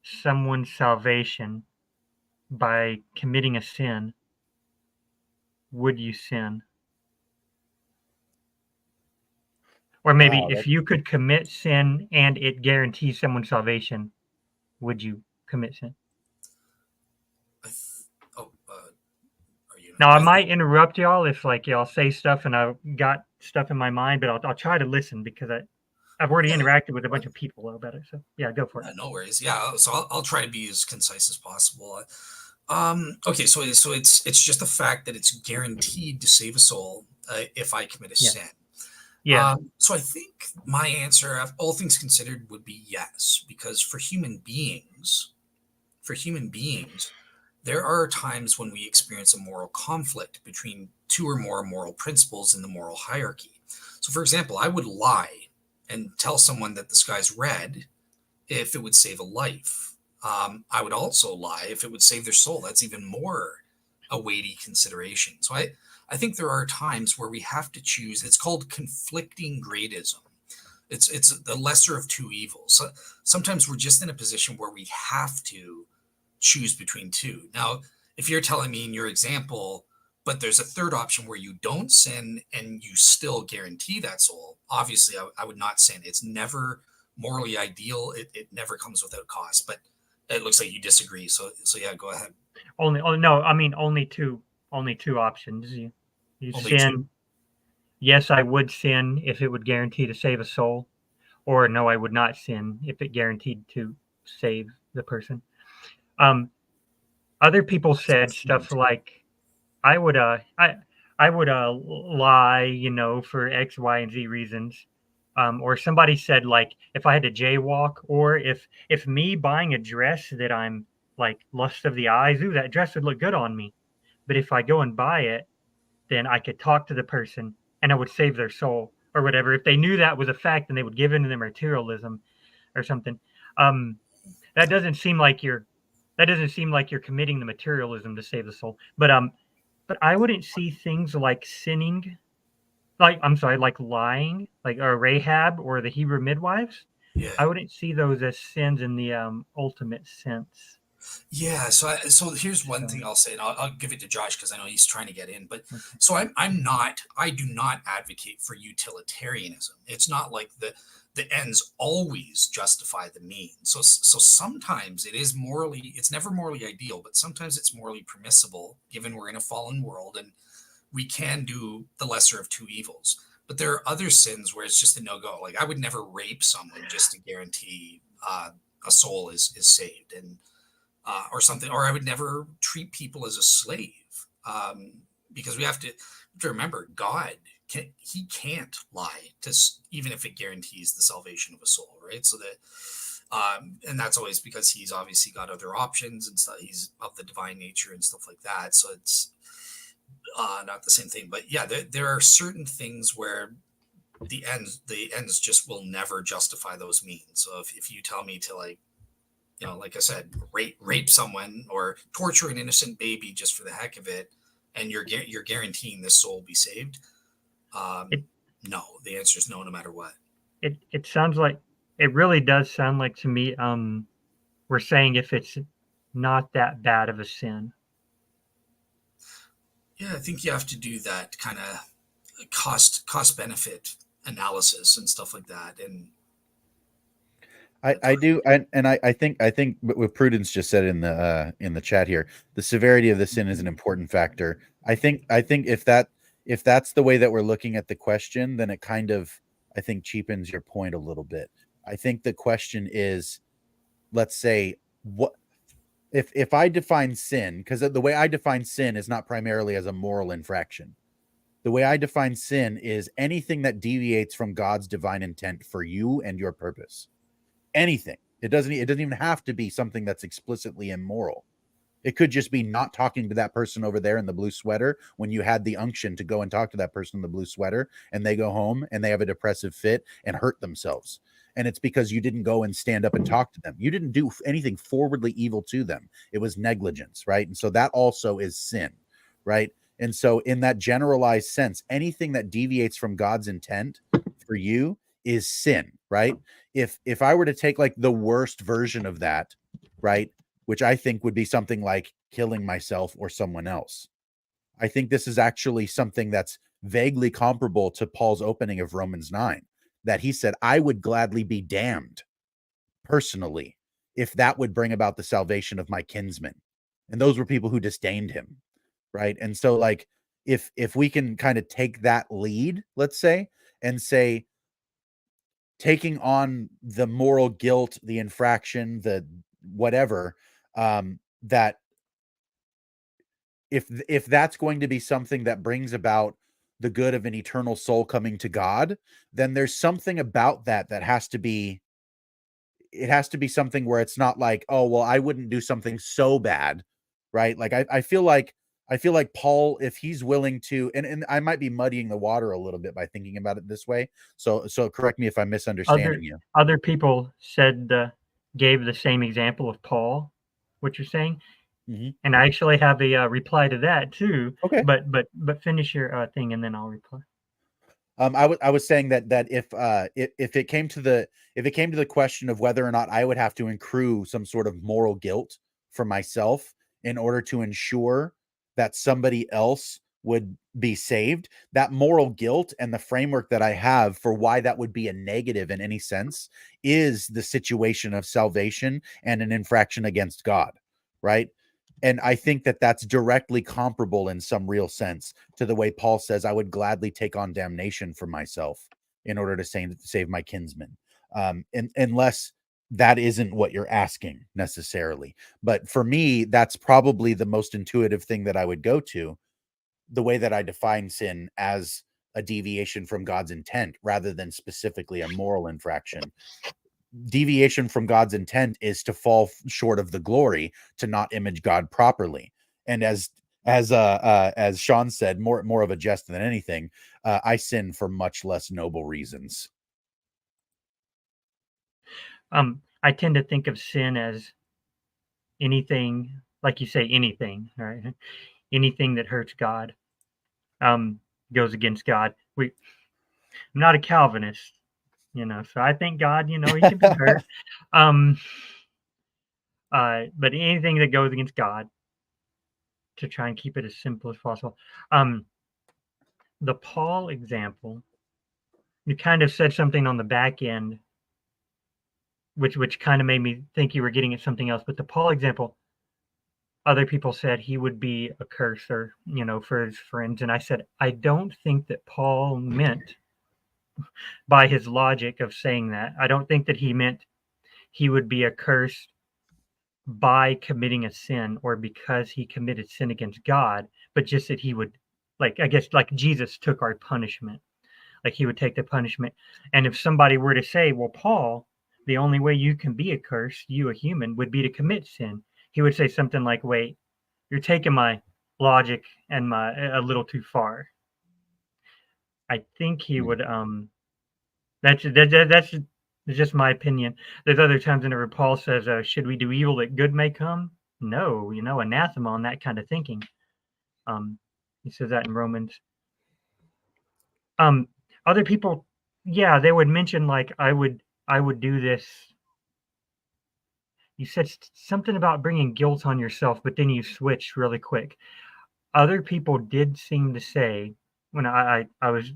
someone's salvation by committing a sin, would you sin? Or maybe if you could commit sin and it guarantees someone's salvation, would you commit sin. Are you? Now I might interrupt y'all if like y'all say stuff and I've got stuff in my mind, but I'll try to listen because I've already interacted with a bunch of people about it. So yeah, go for it. No worries. Yeah, so I'll try to be as concise as possible. Okay, so it's just the fact that it's guaranteed to save a soul if I commit a sin. Yeah. So I think my answer, all things considered, would be yes, because for human beings, there are times when we experience a moral conflict between two or more moral principles in the moral hierarchy. So, for example, I would lie and tell someone that the sky's red if it would save a life. I would also lie if it would save their soul. That's even more a weighty consideration. So I think there are times where we have to choose. It's called conflicting gradism. It's the lesser of two evils. So sometimes we're just in a position where we have to choose between two. Now, if you're telling me in your example, but there's a third option where you don't sin and you still guarantee that soul, obviously I would not sin. It's never morally ideal. It never comes without cost, but it looks like you disagree. So yeah, go ahead. Only two options. You Only sin. two? Yes, I would sin if it would guarantee to save a soul, or no, I would not sin if it guaranteed to save the person. Other people said stuff like, I would lie, for X, Y, and Z reasons. Or somebody said like, if I had to jaywalk, or if me buying a dress that I'm like lust of the eyes, ooh, that dress would look good on me. But if I go and buy it, then I could talk to the person and I would save their soul or whatever. If they knew that was a fact, then they would give in to their materialism or something. That doesn't seem like you're committing the materialism to save the soul. But I wouldn't see things like sinning, like lying, like Rahab or the Hebrew midwives. Yeah. I wouldn't see those as sins in the ultimate sense. Yeah, so here's one thing I'll say, and I'll give it to Josh because I know he's trying to get in. But so I do not advocate for utilitarianism. It's not like the ends always justify the means. So sometimes it's never morally ideal, but sometimes it's morally permissible, given we're in a fallen world and we can do the lesser of two evils. But there are other sins where it's just a no-go. Like I would never rape someone just to guarantee a soul is saved, and or something, or I would never treat people as a slave, because we have to remember God he can't lie even if it guarantees the salvation of a soul, right? So that and that's always because he's obviously got other options and stuff. He's of the divine nature and stuff like that. So it's not the same thing. But yeah, there are certain things where the ends just will never justify those means. So if you tell me to like I said, rape someone or torture an innocent baby just for the heck of it, and you're guaranteeing this soul will be saved. No, the answer is no matter what. It sounds like, it really does sound like to me, we're saying if it's not that bad of a sin. Yeah, I think you have to do that kind of cost benefit analysis and stuff like that. And I do, and I think what Prudence just said in the chat here, the severity of the sin is an important factor. I think if that's the way that we're looking at the question, then it kind of, I think, cheapens your point a little bit. I think the question is, let's say, what if I define sin, because the way I define sin is not primarily as a moral infraction. The way I define sin is anything that deviates from God's divine intent for you and your purpose. Anything. It doesn't even have to be something that's explicitly immoral. It could just be not talking to that person over there in the blue sweater when you had the unction to go and talk to that person in the blue sweater, and they go home and they have a depressive fit and hurt themselves. And it's because you didn't go and stand up and talk to them. You didn't do anything forwardly evil to them. It was negligence, right? And so that also is sin, right? And so in that generalized sense, anything that deviates from God's intent for you is sin, right? If I were to take like the worst version of that, right, which I think would be something like killing myself or someone else, I think this is actually something that's vaguely comparable to Paul's opening of Romans 9, that he said, I would gladly be damned personally if that would bring about the salvation of my kinsmen. And those were people who disdained him, right? And so like if we can kind of take that lead, let's say, and say, taking on the moral guilt, the infraction, the whatever, that if that's going to be something that brings about the good of an eternal soul coming to God, then there's something about that has to be, it has to be something where it's not like, oh, well, I wouldn't do something so bad, right? Like I feel like Paul, if he's willing to, and I might be muddying the water a little bit by thinking about it this way. So correct me if I'm misunderstanding you. Other people said gave the same example of Paul, what you're saying, and I actually have a reply to that too. Okay, but finish your thing and then I'll reply. I was saying that if it came to the question of whether or not I would have to accrue some sort of moral guilt for myself in order to ensure that somebody else would be saved, that moral guilt and the framework that I have for why that would be a negative in any sense is the situation of salvation and an infraction against God, right? And I think that that's directly comparable in some real sense to the way Paul says, I would gladly take on damnation for myself in order to save my kinsmen. And unless that isn't what you're asking necessarily. But for me, that's probably the most intuitive thing that I would go to, the way that I define sin as a deviation from God's intent rather than specifically a moral infraction. Deviation from God's intent is to fall short of the glory, to not image God properly. And as Sean said, more of a jest than anything, I sin for much less noble reasons. I tend to think of sin as anything, like you say, anything, right? Anything that hurts God, goes against God. I'm not a Calvinist, so I think God, he can be hurt. But anything that goes against God, to try and keep it as simple as possible. The Paul example, you kind of said something on the back end, which kind of made me think you were getting at something else. But the Paul example, other people said he would be a curse, or for his friends, and I said I don't think that Paul meant, by his logic of saying that, I don't think that he meant he would be a curse by committing a sin or because he committed sin against God, but just that he would, like, I guess, like Jesus took our punishment, like he would take the punishment. And if somebody were to say, well, Paul, the only way you can be a curse, you a human, would be to commit sin, he would say something like, wait, you're taking my logic and a little too far. I think he would that's just my opinion. There's other times whenever Paul says, should we do evil that good may come? No, anathema on that kind of thinking. He says that in Romans. Other people, yeah, they would mention, like, I would do this. You said something about bringing guilt on yourself, but then you switched really quick. Other people did seem to say, when I was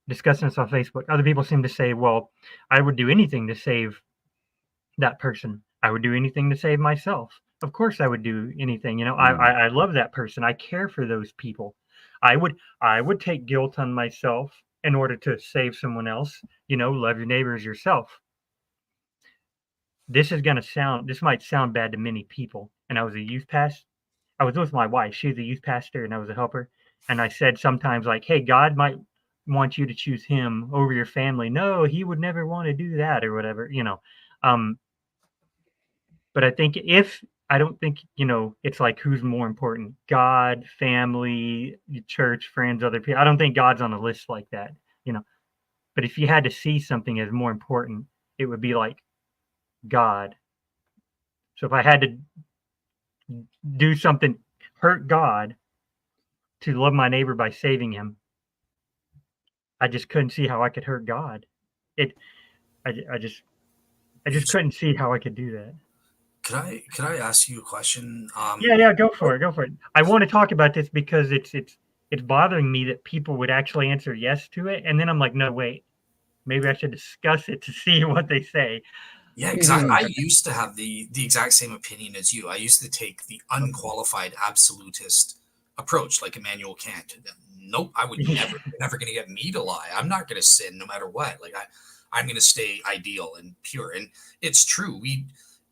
discussing this on Facebook, other people seem to say, well, I would do anything to save that person. I would do anything to save myself. Of course I would do anything. I love that person. I care for those people. I would take guilt on myself in order to save someone else. Love your neighbor as yourself. This might sound bad to many people. And I was a youth pastor. I was with my wife. She was a youth pastor and I was a helper. And I said sometimes, like, hey, God might want you to choose him over your family. No, he would never want to do that, or whatever, but I don't think, it's like, who's more important, God, family, church, friends, other people. I don't think God's on a list like that, but if you had to see something as more important, it would be like God. So if I had to do something, hurt God, to love my neighbor by saving him, I just couldn't see how I could hurt God. I just couldn't see how I could do that. Could I ask you a question? Yeah, go for it. I want to talk about this because it's bothering me that people would actually answer yes to it, and then I'm like, no, wait, maybe I should discuss it to see what they say. Yeah, exactly. I used to have the exact same opinion as you. I used to take the unqualified absolutist approach, like Immanuel Kant. Nope, I would never. You're never going to get me to lie. I'm not going to sin no matter what. Like I'm going to stay ideal and pure. And it's true.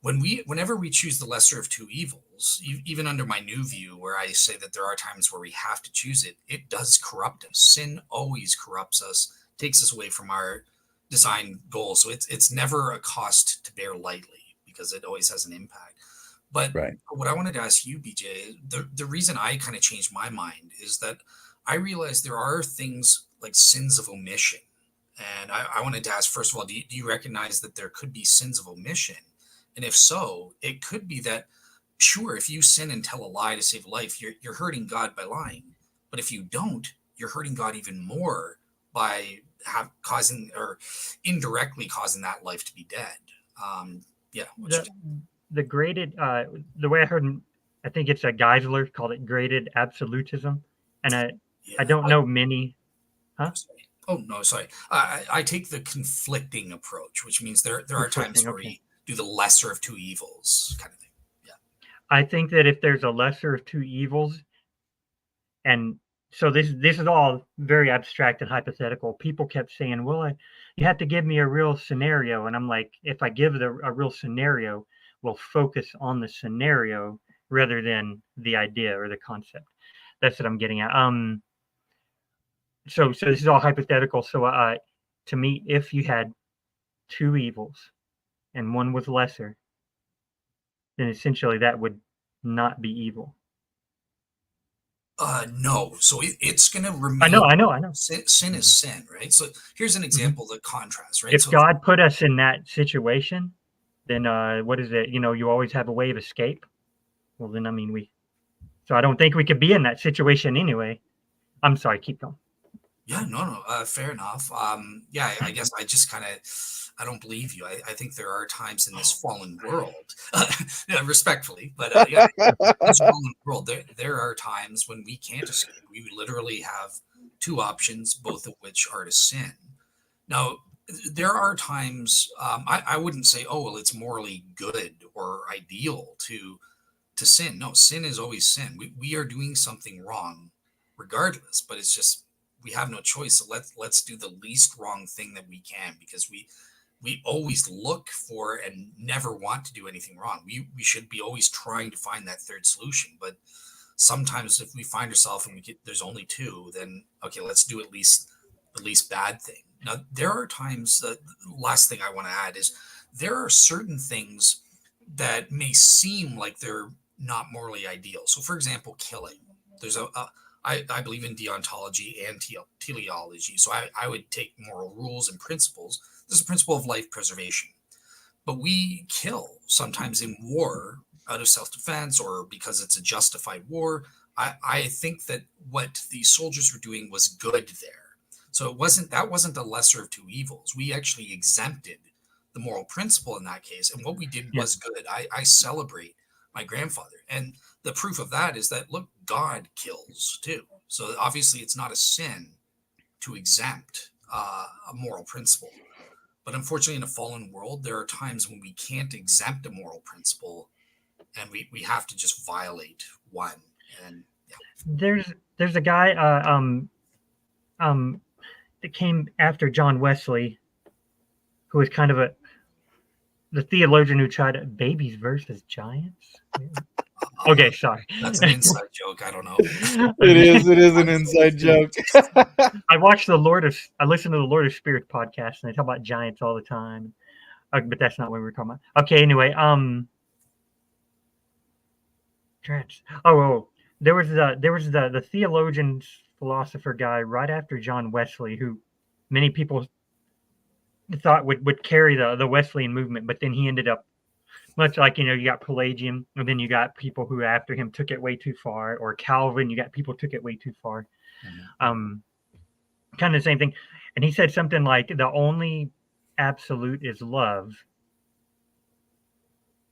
Whenever we choose the lesser of two evils, even under my new view, where I say that there are times where we have to choose it, it does corrupt us. Sin always corrupts us, takes us away from our design goal. So it's never a cost to bear lightly because it always has an impact. But Right. what I wanted to ask you, BJ, the reason I kind of changed my mind is that I realized there are things like sins of omission. And I wanted to ask, first of all, do you recognize that there could be sins of omission? And if so, it could be that, sure, if you sin and tell a lie to save life, you're hurting God by lying. But if you don't, you're hurting God even more by causing or indirectly causing that life to be dead. The graded, the way I heard, I think it's a Geisler called it graded absolutism, and I don't know many. Huh? Sorry. Oh no, sorry. I take the conflicting approach, which means there are times where we do the lesser of two evils kind of thing. Yeah. I think that if there's a lesser of two evils, and so this is all very abstract and hypothetical. People kept saying, well, you have to give me a real scenario. And I'm like, if I give a real scenario, we'll focus on the scenario rather than the idea or the concept. That's what I'm getting at. So this is all hypothetical. So to me, if you had two evils and one was lesser, then essentially that would not be evil. No. So it's going to remain. I know. Sin is sin, right? So here's an example that contrasts, right? If so God put us in that situation, then what is it? You always have a way of escape. Well, then, so I don't think we could be in that situation anyway. I'm sorry, keep going. Yeah, no, fair enough. I guess I just I don't believe you. I think there are times in this fallen world, respectfully, but this fallen world, there are times when we can't escape. We literally have two options, both of which are to sin. Now, there are times I wouldn't say, oh, well, it's morally good or ideal to sin. No, sin is always sin. We are doing something wrong regardless, but it's just we have no choice. So let's do the least wrong thing that we can, because we always look for and never want to do anything wrong. We should be always trying to find that third solution. But sometimes if we find ourselves and there's only two, then okay, let's do at least the least bad thing. Now, there are times, the last thing I want to add is there are certain things that may seem like they're not morally ideal. So for example, killing. There's I believe in deontology and teleology. So I would take moral rules and principles. There's a principle of life preservation. But we kill sometimes in war out of self-defense or because it's a justified war. I think that what the soldiers were doing was good there. So that wasn't the lesser of two evils. We actually exempted the moral principle in that case. And what we did was good. I celebrate my grandfather. And the proof of that is that, look, God kills too. So obviously it's not a sin to exempt a moral principle. But unfortunately, in a fallen world, there are times when we can't exempt a moral principle and we have to just violate one. And there's a guy that came after John Wesley, who was kind of the theologian who tried babies versus giants. Okay, sorry. That's an inside joke. I don't know. It is an inside joke. I listened to the Lord of Spirits podcast, and they talk about giants all the time. But that's not what we were talking about. Okay, anyway, there was the theologian philosopher guy right after John Wesley, who many people thought would carry the Wesleyan movement, but then he ended up, much like, you got Pelagian, and then you got people who after him took it way too far, or Calvin, you got people took it way too far. Kind of the same thing. And he said something like, the only absolute is love.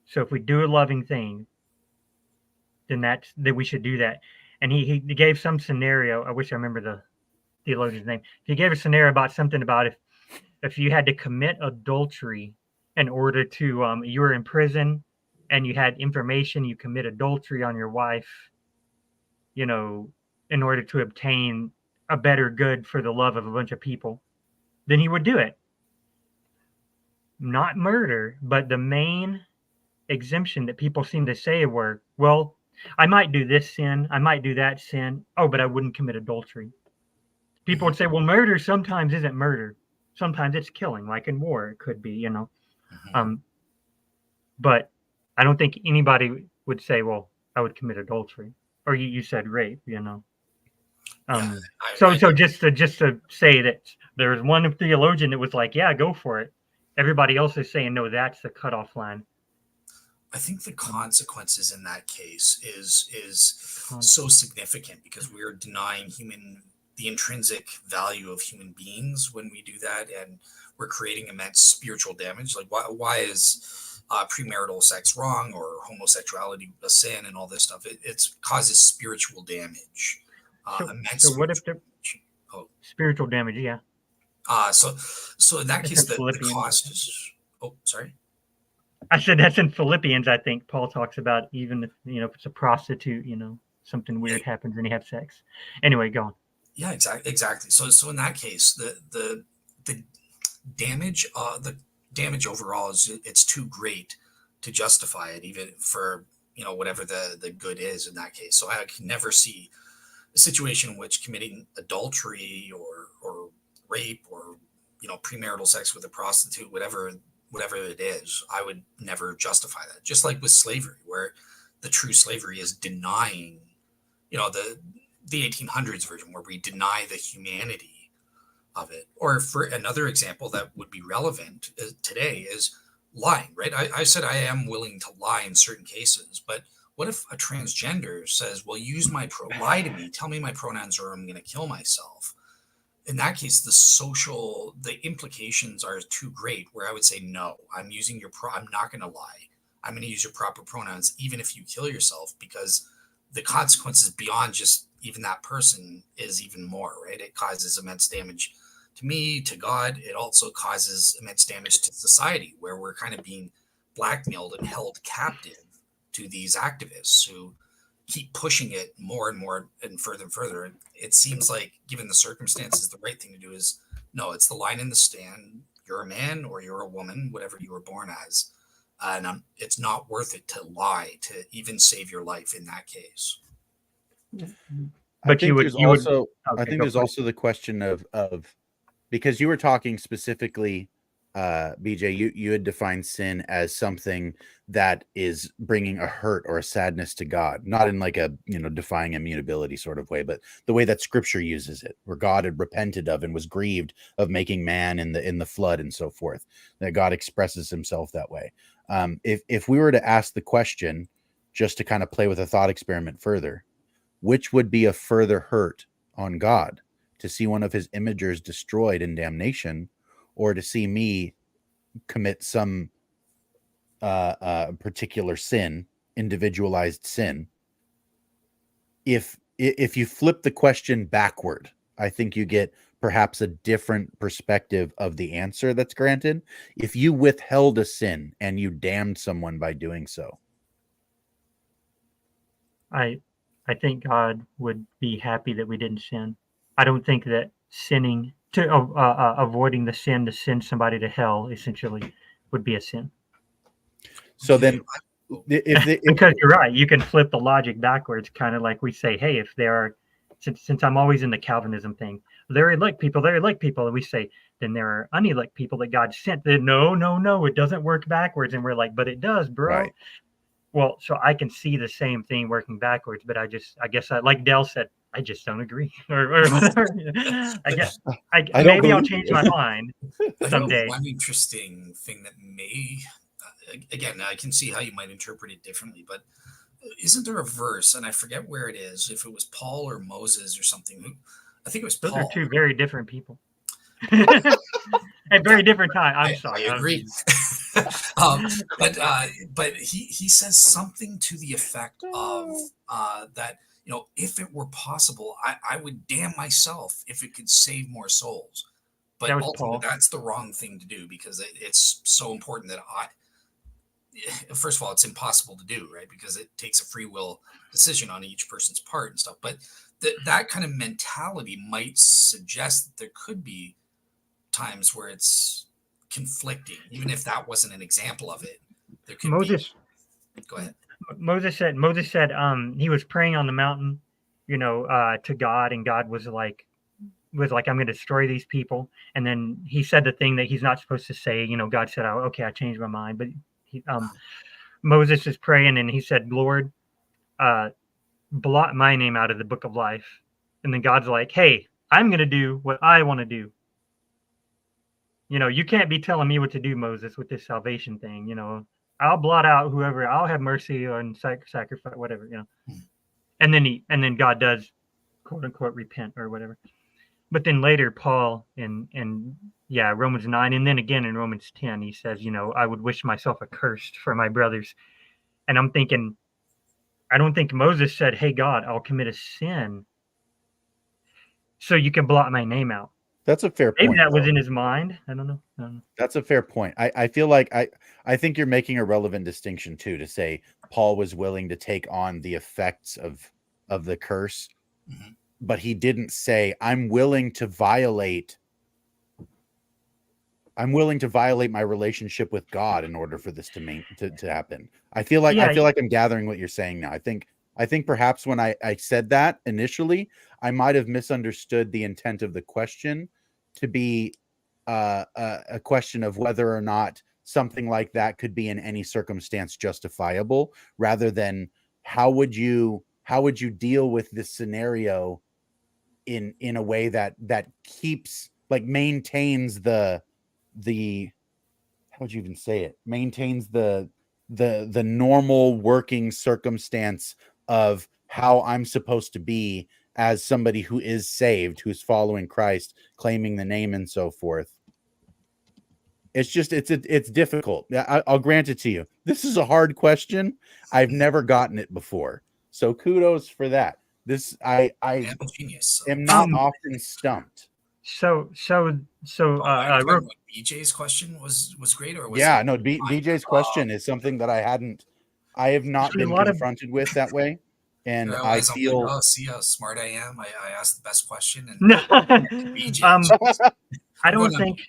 So if we do a loving thing, then that we should do that. And he gave some scenario. I wish I remember the theologian's name. He gave a scenario about something about if you had to commit adultery in order to you were in prison and you had information, you commit adultery on your wife, in order to obtain a better good for the love of a bunch of people, then he would do it. Not murder, but the main exemption that people seem to say were, well, I might do this sin, I might do that sin. Oh, but I wouldn't commit adultery. People would say, well, murder sometimes isn't murder. Sometimes it's killing, like in war, it could be, But I don't think anybody would say, well, I would commit adultery. Or you said rape, So just to say that there was one theologian that was like, yeah, go for it. Everybody else is saying, no, that's the cutoff line. I think the consequences in that case is so significant because we're denying the intrinsic value of human beings when we do that, and we're creating immense spiritual damage. Like why is premarital sex wrong or homosexuality a sin and all this stuff? It causes spiritual damage. So what if the spiritual damage? Yeah. So in that case, the cost is. Oh, sorry. I said that's in Philippians. I think Paul talks about even if if it's a prostitute, something weird happens and you have sex. Anyway, go on. Yeah, exactly. So in that case, the damage overall it's too great to justify it, even for whatever the good is in that case. So I can never see a situation in which committing adultery or rape or premarital sex with a prostitute, whatever it is, I would never justify that. Just like with slavery, where the true slavery is denying, the 1800s version, where we deny the humanity of it. Or for another example that would be relevant today is lying, right? I said I am willing to lie in certain cases, but what if a transgender says, well, lie to me, tell me my pronouns or I'm going to kill myself? In that case, the implications are too great, where I would say, no, I'm not going to lie. I'm going to use your proper pronouns, even if you kill yourself, because the consequences beyond just even that person is even more, right? It causes immense damage to me, to God. It also causes immense damage to society, where we're kind of being blackmailed and held captive to these activists who keep pushing it more and more and further. And it seems like, given the circumstances, the right thing to do is, no, it's the line in the stand. You're a man or you're a woman, whatever you were born as. And it's not worth it to lie to even save your life in that case. But there's also the question of because you were talking specifically, BJ, you had defined sin as something that is bringing a hurt or a sadness to God, not in like a defying immutability sort of way, but the way that Scripture uses it, where God had repented of and was grieved of making man in the flood and so forth. That God expresses Himself that way. If we were to ask the question, just to kind of play with a thought experiment further, which would be a further hurt on God, to see one of His imagers destroyed in damnation, or to see me commit some particular sin, individualized sin? If you flip the question backward, I think you get perhaps a different perspective of the answer that's granted. If you withheld a sin and you damned someone by doing so, I think God would be happy that we didn't sin. I don't think that sinning avoiding the sin to send somebody to hell essentially would be a sin. So then, because you're right, you can flip the logic backwards, kind of like we say, hey, if there are, since I'm always in the Calvinism thing, they're elect people, and we say, then there are unelect people that God sent. Then no, it doesn't work backwards, and we're like, but it does, bro. Right. Well, so I can see the same thing working backwards, but I guess like Dell said, I just don't agree, or whatever. I guess maybe I'll change my mind someday. One interesting thing that may, again, I can see how you might interpret it differently, but isn't there a verse, and I forget where it is, if it was Paul or Moses or something? I think it was Paul. Those are two very different people. At very different time. I'm sorry. I agree. But he says something to the effect of that, if it were possible, I would damn myself if it could save more souls. But That was ultimately, Paul. that's the wrong thing to do, because it's so important that first of all, it's impossible to do, right? Because it takes a free will decision on each person's part and stuff. But that kind of mentality might suggest that there could be times where it's conflicting, even if that wasn't an example of it. There could Moses. be. Go ahead. Moses said he was praying on the mountain, to God, and God was like, I'm going to destroy these people. And then he said the thing that he's not supposed to say. God said, "Oh, okay, I changed my mind." But Moses is praying, and he said, "Lord, blot my name out of the book of life." And then God's like, "Hey, I'm going to do what I want to do. You can't be telling me what to do, Moses, with this salvation thing. I'll blot out whoever. I'll have mercy on sacrifice, whatever. And then God does, quote unquote, repent or whatever. But then later, Paul in Romans 9, and then again in Romans 10, he says, I would wish myself accursed for my brothers. And I'm thinking, I don't think Moses said, "Hey, God, I'll commit a sin so you can blot my name out." That's a fair Maybe point. that was in his mind. I don't know. That's a fair point. I feel like I think you're making a relevant distinction too, to say Paul was willing to take on the effects of the curse, but he didn't say, I'm willing to violate my relationship with God in order for this to happen. I feel like I'm gathering what you're saying now. I think perhaps when I said that initially, I might have misunderstood the intent of the question to be a question of whether or not something like that could be in any circumstance justifiable, rather than how would you deal with this scenario in a way that keeps, like, maintains the how would you even say it, maintains the normal working circumstance of how I'm supposed to be as somebody who is saved, who's following Christ, claiming the name and so forth. It's just, it's difficult. I'll grant it to you. This is a hard question. I've never gotten it before. So kudos for that. I am a genius. am not often stumped. So BJ's question was great, or was yeah, it no, BJ's question is something that I have not been confronted with that way. And I feel, see how smart I am. I asked the best question, and no, BJ. I don't think.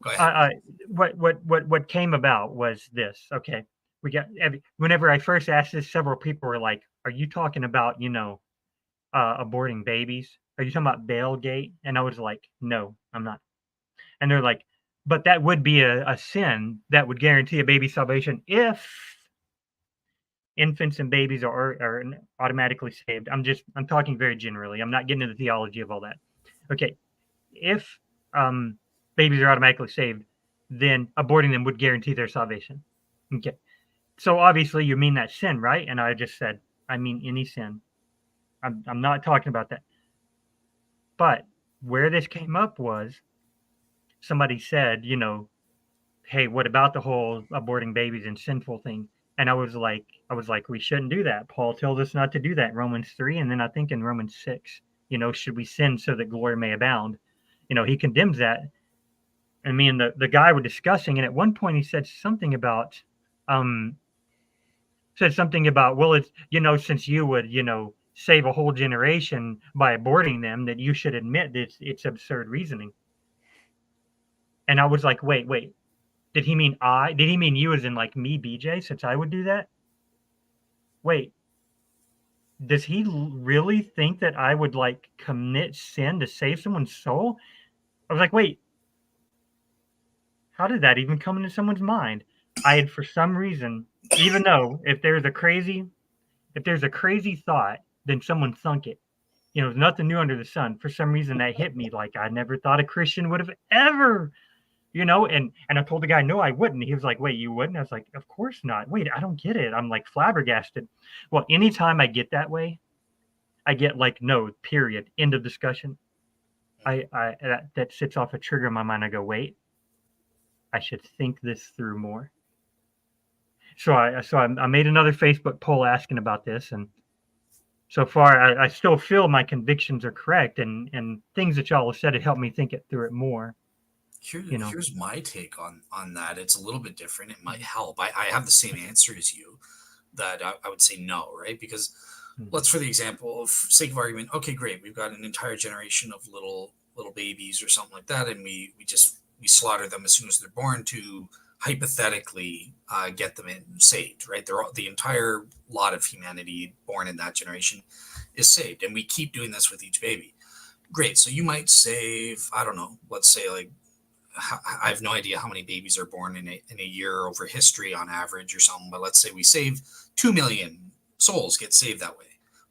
Go ahead. What came about was this. Okay, whenever I first asked this, several people were like, "Are you talking about aborting babies? Are you talking about Bailgate?" And I was like, "No, I'm not." And they're like, "But that would be a sin that would guarantee a baby salvation if infants and babies are automatically saved." I'm talking very generally. I'm not getting into the theology of all that. Okay, if babies are automatically saved, then aborting them would guarantee their salvation. Okay, so obviously you mean that sin, right? And I just said, I mean any sin. I'm not talking about that. But where this came up was somebody said, "Hey, what about the whole aborting babies and sinful thing?" And I was like, we shouldn't do that. Paul tells us not to do that in Romans 3, and then I think in Romans 6, should we sin so that glory may abound? He condemns that. And me and the guy were discussing, and at one point he said something about, well, it's, since you would, save a whole generation by aborting them, that you should admit that it's absurd reasoning. And I was like, wait, did he mean you as in like me, BJ, since I would do that? Wait, does he really think that I would like commit sin to save someone's soul? I was like, wait, how did that even come into someone's mind? I had, for some reason, even though if there's a crazy thought, then someone thunk it. There's nothing new under the sun. For some reason that hit me, like I never thought a Christian would have ever, and I told the guy, no, I wouldn't. He was like, wait, you wouldn't? I was like, of course not. Wait, I don't get it. I'm like flabbergasted. Well, anytime I get that way, I get like, no, period, end of discussion. That sits off a trigger in my mind. I go, wait, I should think this through more. So I made another Facebook poll asking about this, and so far, I still feel my convictions are correct, and things that y'all have said have helped me think it through it more. Here's my take on that. It's a little bit different. It might help. I have the same answer as you, that I would say no, right? Because let's, for the example of sake of argument, okay, great, we've got an entire generation of little babies or something like that, and we slaughter them as soon as they're born to hypothetically get them saved, right? The entire lot of humanity born in that generation is saved, and we keep doing this with each baby. Great. So you might save, I don't know, let's say, like, I have no idea how many babies are born in a year over history on average or something, but let's say we save 2 million souls get saved that way.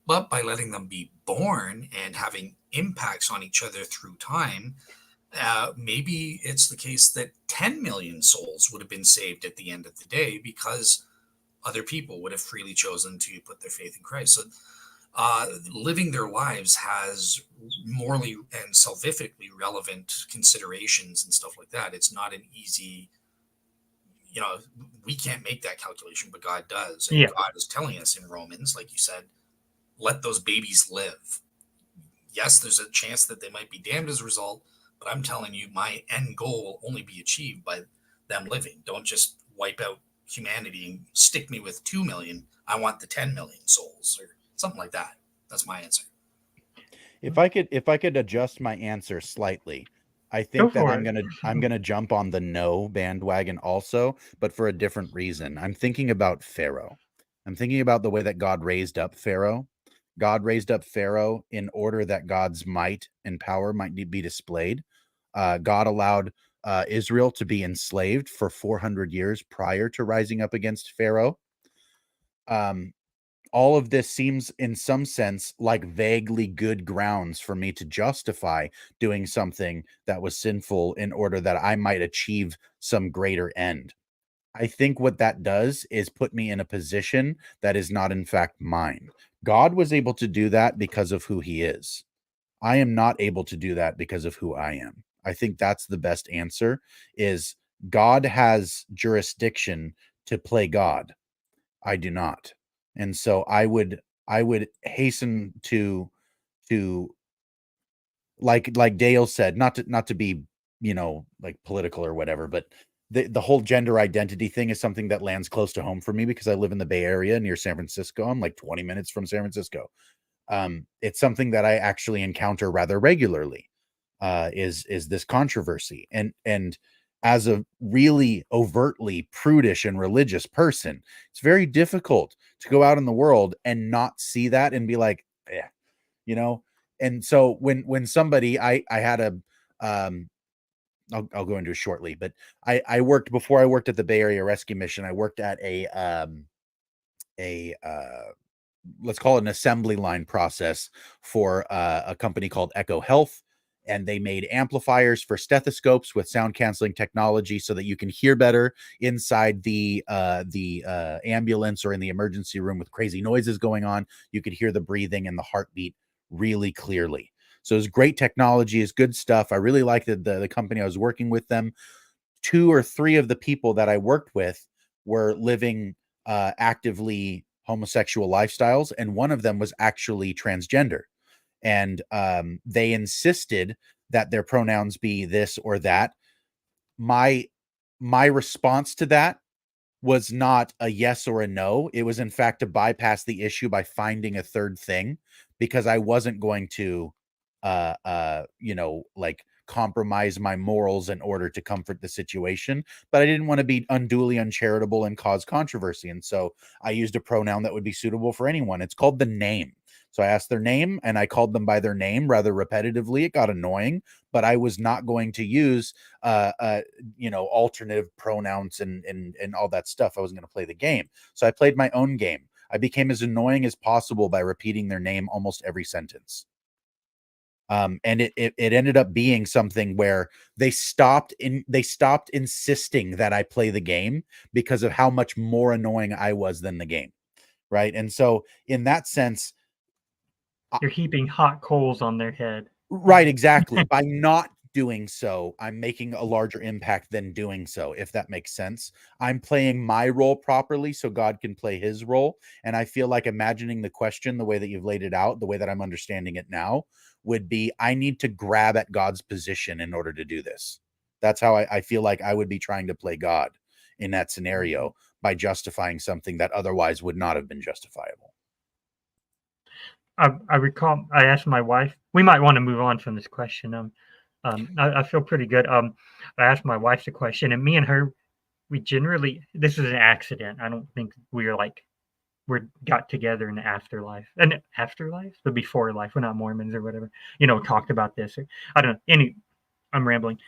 But by letting them be born and having impacts on each other through time, maybe it's the case that 10 million souls would have been saved at the end of the day because other people would have freely chosen to put their faith in Christ. So living their lives has morally and salvifically relevant considerations and stuff like that. It's not an easy, we can't make that calculation, but God does. And God is telling us in Romans, like you said, let those babies live. Yes, there's a chance that they might be damned as a result, but I'm telling you, my end goal will only be achieved by them living. Don't just wipe out humanity and stick me with 2 million. I want the 10 million souls or something like that. That's my answer. If I could adjust my answer slightly, I think that I'm gonna jump on the no bandwagon also, but for a different reason. I'm thinking about Pharaoh. I'm thinking about the way that God raised up Pharaoh. God raised up Pharaoh in order that God's might and power might be displayed. God allowed Israel to be enslaved for 400 years prior to rising up against Pharaoh. All of this seems in some sense like vaguely good grounds for me to justify doing something that was sinful in order that I might achieve some greater end. I think what that does is put me in a position that is not in fact mine. God was able to do that because of who he is. I am not able to do that because of who I am. I think that's the best answer, is God has jurisdiction to play God. I do not. And so I would hasten to like Dale said, not to be, like political or whatever, but the whole gender identity thing is something that lands close to home for me because I live in the Bay Area near San Francisco. I'm like 20 minutes from San Francisco. It's something that I actually encounter rather regularly, is this controversy. And as a really overtly prudish and religious person, it's very difficult to go out in the world and not see that and be like, And so when somebody, I had a, I'll go into it shortly, but I worked, before I worked at the Bay Area Rescue Mission, I worked at let's call it an assembly line process for a company called Echo Health. And they made amplifiers for stethoscopes with sound canceling technology so that you can hear better inside the ambulance or in the emergency room with crazy noises going on. You could hear the breathing and the heartbeat really clearly. So it's great technology, it's good stuff. I really liked the company I was working with them. 2 or 3 of the people that I worked with were living actively homosexual lifestyles, and one of them was actually transgender. And they insisted that their pronouns be this or that. My response to that was not a yes or a no. It was in fact to bypass the issue by finding a third thing, because I wasn't going to like compromise my morals in order to comfort the situation, but I didn't want to be unduly uncharitable and cause controversy. And so I used a pronoun that would be suitable for anyone. It's called the name. So I asked their name and I called them by their name rather repetitively. It got annoying, but I was not going to use alternative pronouns and all that stuff. I wasn't going to play the game. So I played my own game. I became as annoying as possible by repeating their name almost every sentence. And it ended up being something where they stopped insisting that I play the game because of how much more annoying I was than the game. Right. And so in that sense, you're heaping hot coals on their head. Right. Exactly. By not doing so, I'm making a larger impact than doing so, if that makes sense. I'm playing my role properly so God can play his role. And I feel like imagining the question the way that you've laid it out, the way that I'm understanding it now, would be I need to grab at God's position in order to do this. That's how I feel like I would be trying to play God in that scenario, by justifying something that otherwise would not have been justifiable. I recall I asked my wife. We might want to move on from this question. I feel pretty good. I asked my wife the question, and me and her, we generally, this is an accident. I don't think we're got together in the afterlife. And afterlife, the before life. We're not Mormons or whatever. Talked about this. I don't know. I'm rambling.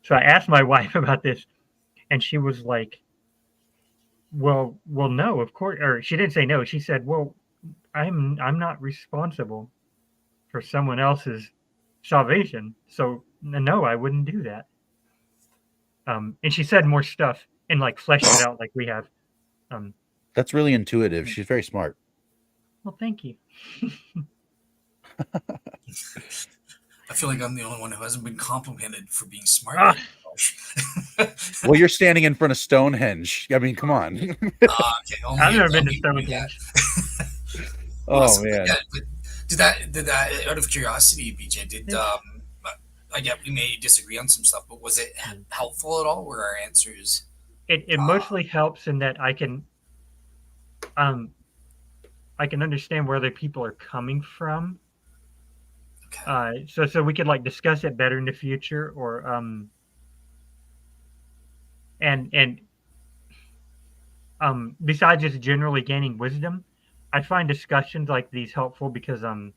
So I asked my wife about this, and she was like, well, no, of course. Or she didn't say no. She said, well, I'm not responsible for someone else's salvation. So no, I wouldn't do that. And she said more stuff and fleshed it out like we have. That's really intuitive. She's very smart. Well, thank you. I feel like I'm the only one who hasn't been complimented for being smart. Well, you're standing in front of Stonehenge. I mean, come on. Okay, I've never been to Stonehenge. Oh man! Yeah, but did that out of curiosity, BJ? I get we may disagree on some stuff, but was it helpful at all? Were our answers? It mostly helps in that I can understand where other people are coming from. Okay. So we could discuss it better in the future, or and besides just generally gaining wisdom, I find discussions like these helpful because the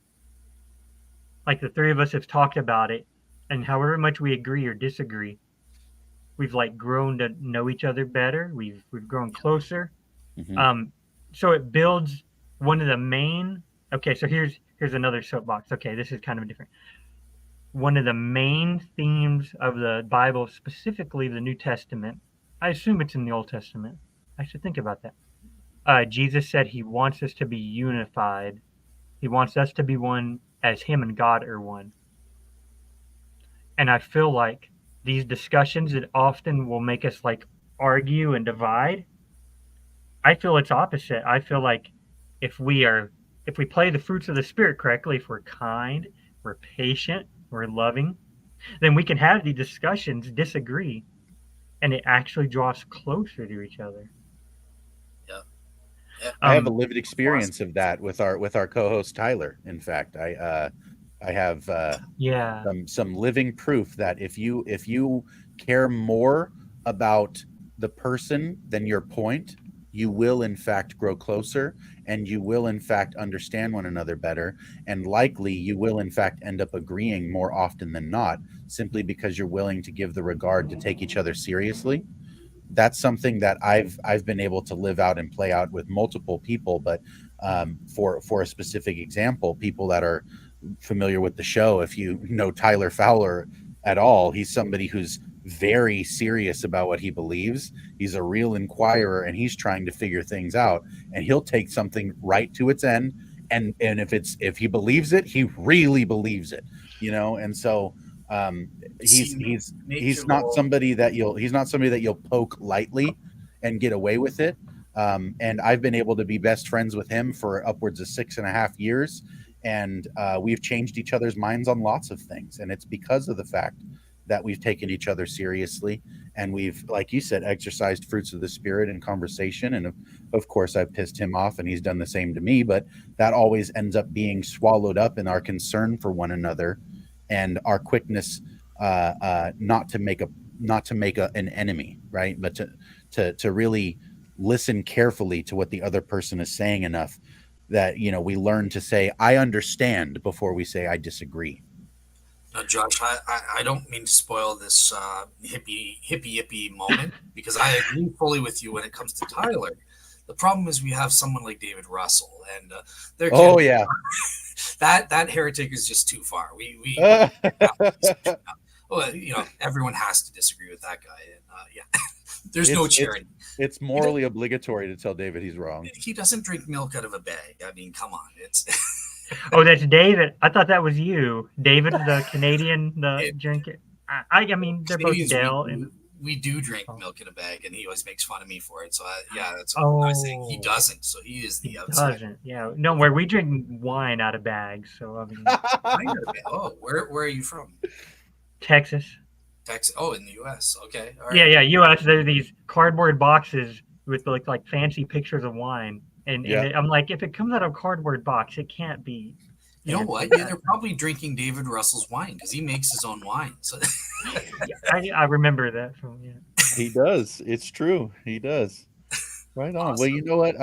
three of us have talked about it, and however much we agree or disagree, we've grown to know each other better. We've grown closer. Mm-hmm. So it builds one of the main. Okay, so here's another soapbox. Okay, this is kind of different. One of the main themes of the Bible, specifically the New Testament, I assume it's in the Old Testament. I should think about that. Jesus said he wants us to be unified. He wants us to be one as him and God are one. And I feel like these discussions that often will make us argue and divide, I feel it's opposite. I feel like if we play the fruits of the Spirit correctly, if we're kind, we're patient, we're loving, then we can have these discussions, disagree, and it actually draws closer to each other. I have a lived experience of that with our co-host Tyler. In fact, I have some living proof that if you care more about the person than your point, you will in fact grow closer, and you will in fact understand one another better, and likely you will in fact end up agreeing more often than not, simply because you're willing to give the regard to take each other seriously. That's something that I've been able to live out and play out with multiple people. But for a specific example, people that are familiar with the show, if you know Tyler Fowler at all, he's somebody who's very serious about what he believes. He's a real inquirer, and he's trying to figure things out, and he'll take something right to its end, and if he believes it, he really believes it, and so he's not somebody that you'll poke lightly and get away with it. And I've been able to be best friends with him for upwards of 6.5 years, and we've changed each other's minds on lots of things, and it's because of the fact that we've taken each other seriously, and we've, like you said, exercised fruits of the Spirit in conversation. And of course I've pissed him off and he's done the same to me, but that always ends up being swallowed up in our concern for one another and our quickness not to make an enemy, right? But to really listen carefully to what the other person is saying enough that we learn to say I understand before we say I disagree. Now, Josh, I don't mean to spoil this hippie moment, because I agree fully with you when it comes to Tyler. The problem is we have someone like David Russell, and that heretic is just too far. Everyone has to disagree with that guy, and there's no charity. It's morally obligatory to tell David he's wrong. He doesn't drink milk out of a bag. I mean, come on, Oh, that's David. I thought that was you, David, the Canadian, the It- drinker. I mean, they're both Canadians, Dale and. we do drink Oh. milk in a bag, and he always makes fun of me for it. So that's what I was saying. He Oh. doesn't, so he is the He outsider. doesn't. Yeah. No, where we drink wine out of bags. So I mean, Oh, where are you from? Texas. Texas. Oh, in the U.S. Okay. All right. Yeah. U.S. There are these cardboard boxes with like fancy pictures of wine, and I'm like, if it comes out of a cardboard box, it can't be. You know what? Yeah, they're probably drinking David Russell's wine because he makes his own wine. So I remember that from He does. It's true. He does. Right on. Awesome. Well, you know what?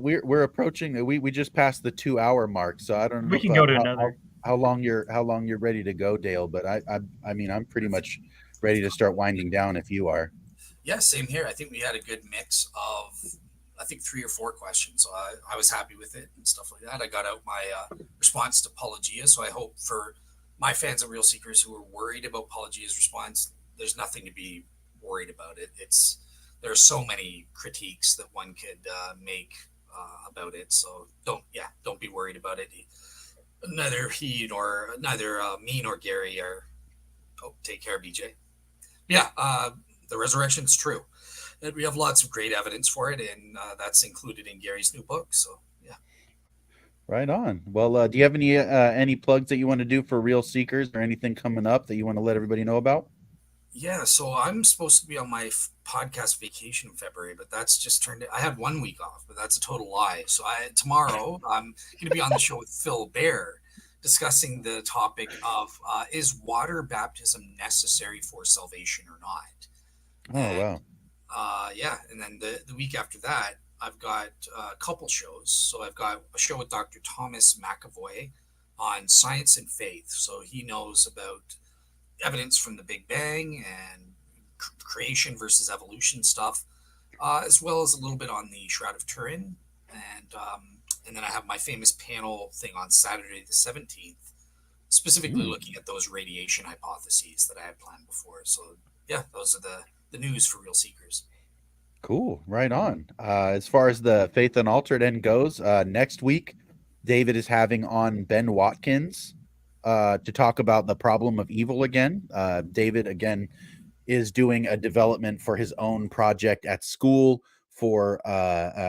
We're approaching. We just passed the 2-hour mark, so I don't know. We can go to another. How long you're ready to go, Dale? But I mean, I'm pretty much ready to start winding down if you are. Yeah, same here. I think we had a good mix of, I think 3 or 4 questions. So I was happy with it and stuff like that. I got out my response to Apologia. So I hope for my fans of Real Seekers who are worried about Apologia's response, there's nothing to be worried about it. There are so many critiques that one could make about it. So don't be worried about it. Neither me nor Gary are. Oh, take care, BJ. Yeah, the resurrection's true. And we have lots of great evidence for it, and that's included in Gary's new book. So, yeah. Right on. Well, do you have any plugs that you want to do for Real Seekers or anything coming up that you want to let everybody know about? Yeah, so I'm supposed to be on my podcast vacation in February, but that's just turned. I had 1 week off, but that's a total lie. So tomorrow I'm going to be on the show with Phil Bear, discussing the topic of is water baptism necessary for salvation or not? Oh, wow. Yeah, and then the week after that, I've got a couple shows. So I've got a show with Dr. Thomas McAvoy on science and faith. So he knows about evidence from the Big Bang and creation versus evolution stuff, as well as a little bit on the Shroud of Turin. And then I have my famous panel thing on Saturday the 17th, specifically looking at those radiation hypotheses that I had planned before. So yeah, those are the news for Real Seekers. Cool. Right on. As far as the Faith Unaltered end goes, next week, David is having on Ben Watkins to talk about the problem of evil again. David, again, is doing a development for his own project at school for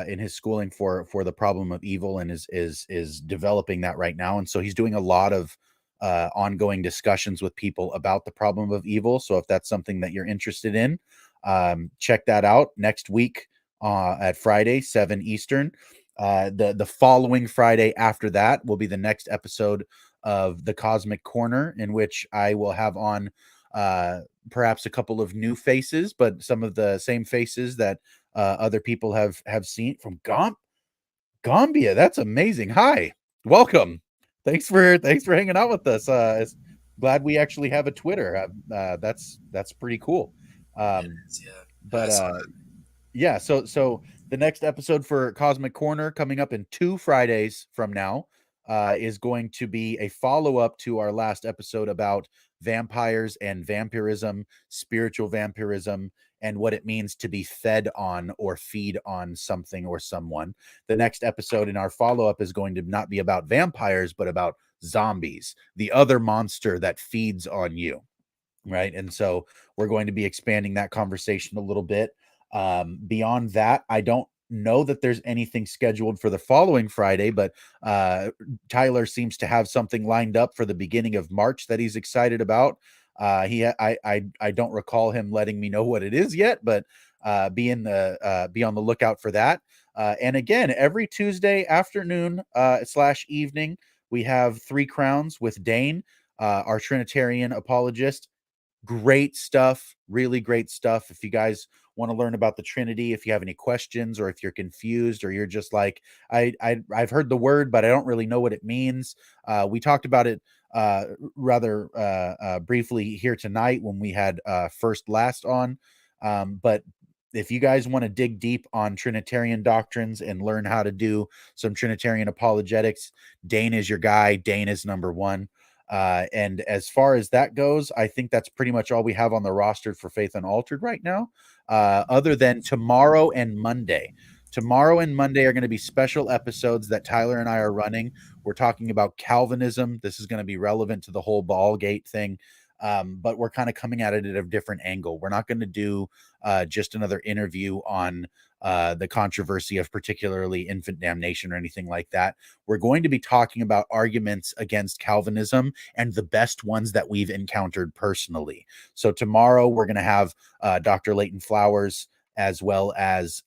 in his schooling for the problem of evil, and is developing that right now. And so he's doing a lot of ongoing discussions with people about the problem of evil. So if that's something that you're interested in, check that out next week at Friday, 7 Eastern. The following Friday after that will be the next episode of the Cosmic Corner, in which I will have on perhaps a couple of new faces, but some of the same faces that other people have seen from Gambia. That's amazing. Hi, welcome. Thanks for hanging out with us. It's glad we actually have a Twitter. That's pretty cool. Yeah. So the next episode for Cosmic Corner, coming up in 2 Fridays from now, is going to be a follow-up to our last episode about vampires and vampirism, spiritual vampirism, and what it means to be fed on or feed on something or someone. The next episode in our follow-up is going to not be about vampires, but about zombies, the other monster that feeds on you. Right. And so we're going to be expanding that conversation a little bit. Beyond that, I don't know that there's anything scheduled for the following Friday, but Tyler seems to have something lined up for the beginning of March that he's excited about. I don't recall him letting me know what it is yet, but be on the lookout for that. And again, every Tuesday afternoon / evening, we have 3 Crowns with Dane, our Trinitarian apologist. Great stuff, really great stuff. If you guys want to learn about the Trinity, if you have any questions, or if you're confused, or you're just like, I've heard the word, but I don't really know what it means. We talked about it rather briefly here tonight when we had First Last on. But if you guys want to dig deep on Trinitarian doctrines and learn how to do some Trinitarian apologetics, Dane is your guy. Dane is number 1. And as far as that goes, I think that's pretty much all we have on the roster for Faith Unaltered right now, other than tomorrow and Monday. Tomorrow and Monday are going to be special episodes that Tyler and I are running. We're talking about Calvinism. This is going to be relevant to the whole Ballgate thing, but we're kind of coming at it at a different angle. We're not going to do just another interview on the controversy of particularly infant damnation or anything like that. We're going to be talking about arguments against Calvinism and the best ones that we've encountered personally. So tomorrow we're going to have Dr. Leighton Flowers as well as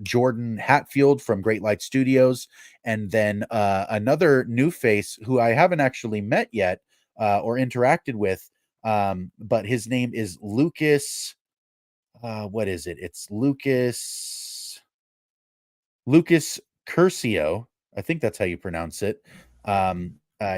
Jordan Hatfield from Great Light Studios, and then another new face who I haven't actually met yet or interacted with, but his name is Lucas. What is it? It's Lucas Curcio. I think that's how you pronounce it.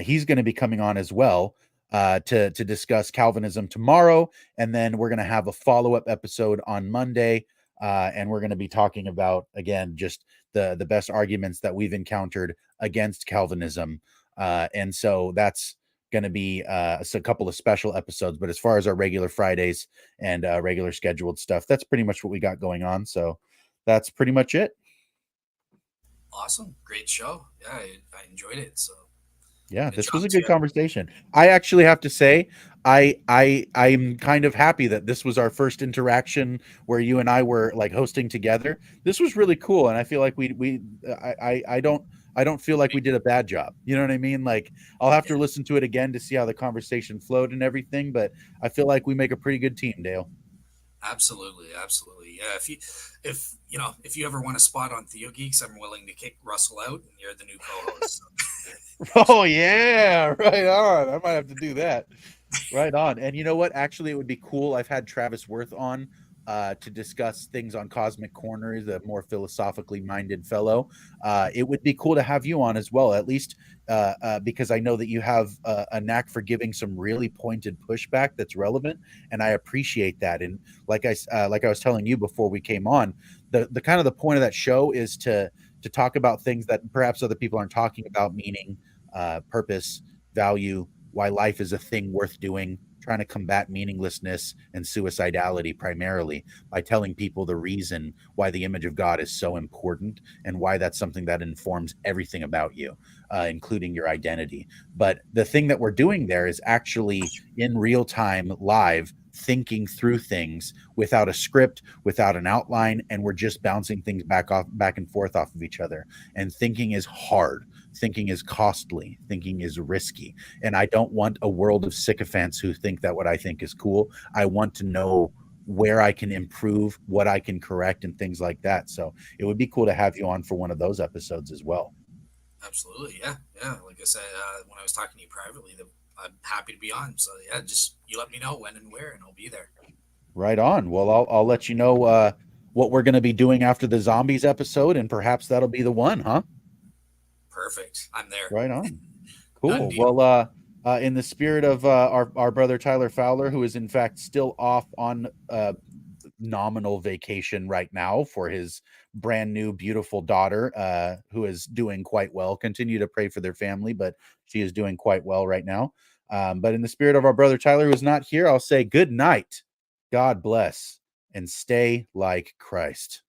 He's going to be coming on as well to discuss Calvinism tomorrow, and then we're going to have a follow-up episode on Monday. And we're going to be talking about, again, just the best arguments that we've encountered against Calvinism. And so that's going to be a couple of special episodes. But as far as our regular Fridays and regular scheduled stuff, that's pretty much what we got going on. So that's pretty much it. Awesome. Great show. Yeah, I enjoyed it. So yeah, good this was a job, good conversation. I actually have to say, I'm kind of happy that this was our first interaction where you and I were like hosting together. This was really cool, and I feel like I don't feel like we did a bad job. You know what I mean? Like, I'll have to listen to it again to see how the conversation flowed and everything, but I feel like we make a pretty good team, Dale. Absolutely. Yeah. If you ever want a spot on Theo Geeks, I'm willing to kick Russell out, and you're the new co-host. So. Oh yeah, right on. I might have to do that. Right on. And you know what? Actually, it would be cool. I've had Travis Worth on to discuss things on Cosmic Corner, the more philosophically minded fellow. It would be cool to have you on as well, at least because I know that you have a knack for giving some really pointed pushback that's relevant, and I appreciate that. And like I was telling you before we came on, the kind of the point of that show is to talk about things that perhaps other people aren't talking about, meaning purpose, value, why life is a thing worth doing, trying to combat meaninglessness and suicidality primarily by telling people the reason why the image of God is so important and why that's something that informs everything about you, including your identity. But the thing that we're doing there is actually in real time, live, thinking through things without a script, without an outline, and we're just bouncing things back and forth off of each other. And thinking is hard. Thinking is costly. Thinking is risky. And I don't want a world of sycophants who think that what I think is cool. I want to know where I can improve, what I can correct, and things like that. So it would be cool to have you on for one of those episodes as well. Absolutely. Yeah. Like I said, when I was talking to you privately, I'm happy to be on. So yeah, just you let me know when and where, and I'll be there. Right on. Well, I'll let you know what we're going to be doing after the zombies episode, and perhaps that'll be the one, huh? Perfect. I'm there. Right on. Cool. Well, in the spirit of our brother Tyler Fowler, who is in fact still off on nominal vacation right now for his brand new beautiful daughter, who is doing quite well. Continue to pray for their family, but she is doing quite well right now. But in the spirit of our brother Tyler, who is not here, I'll say good night, God bless, and stay like Christ.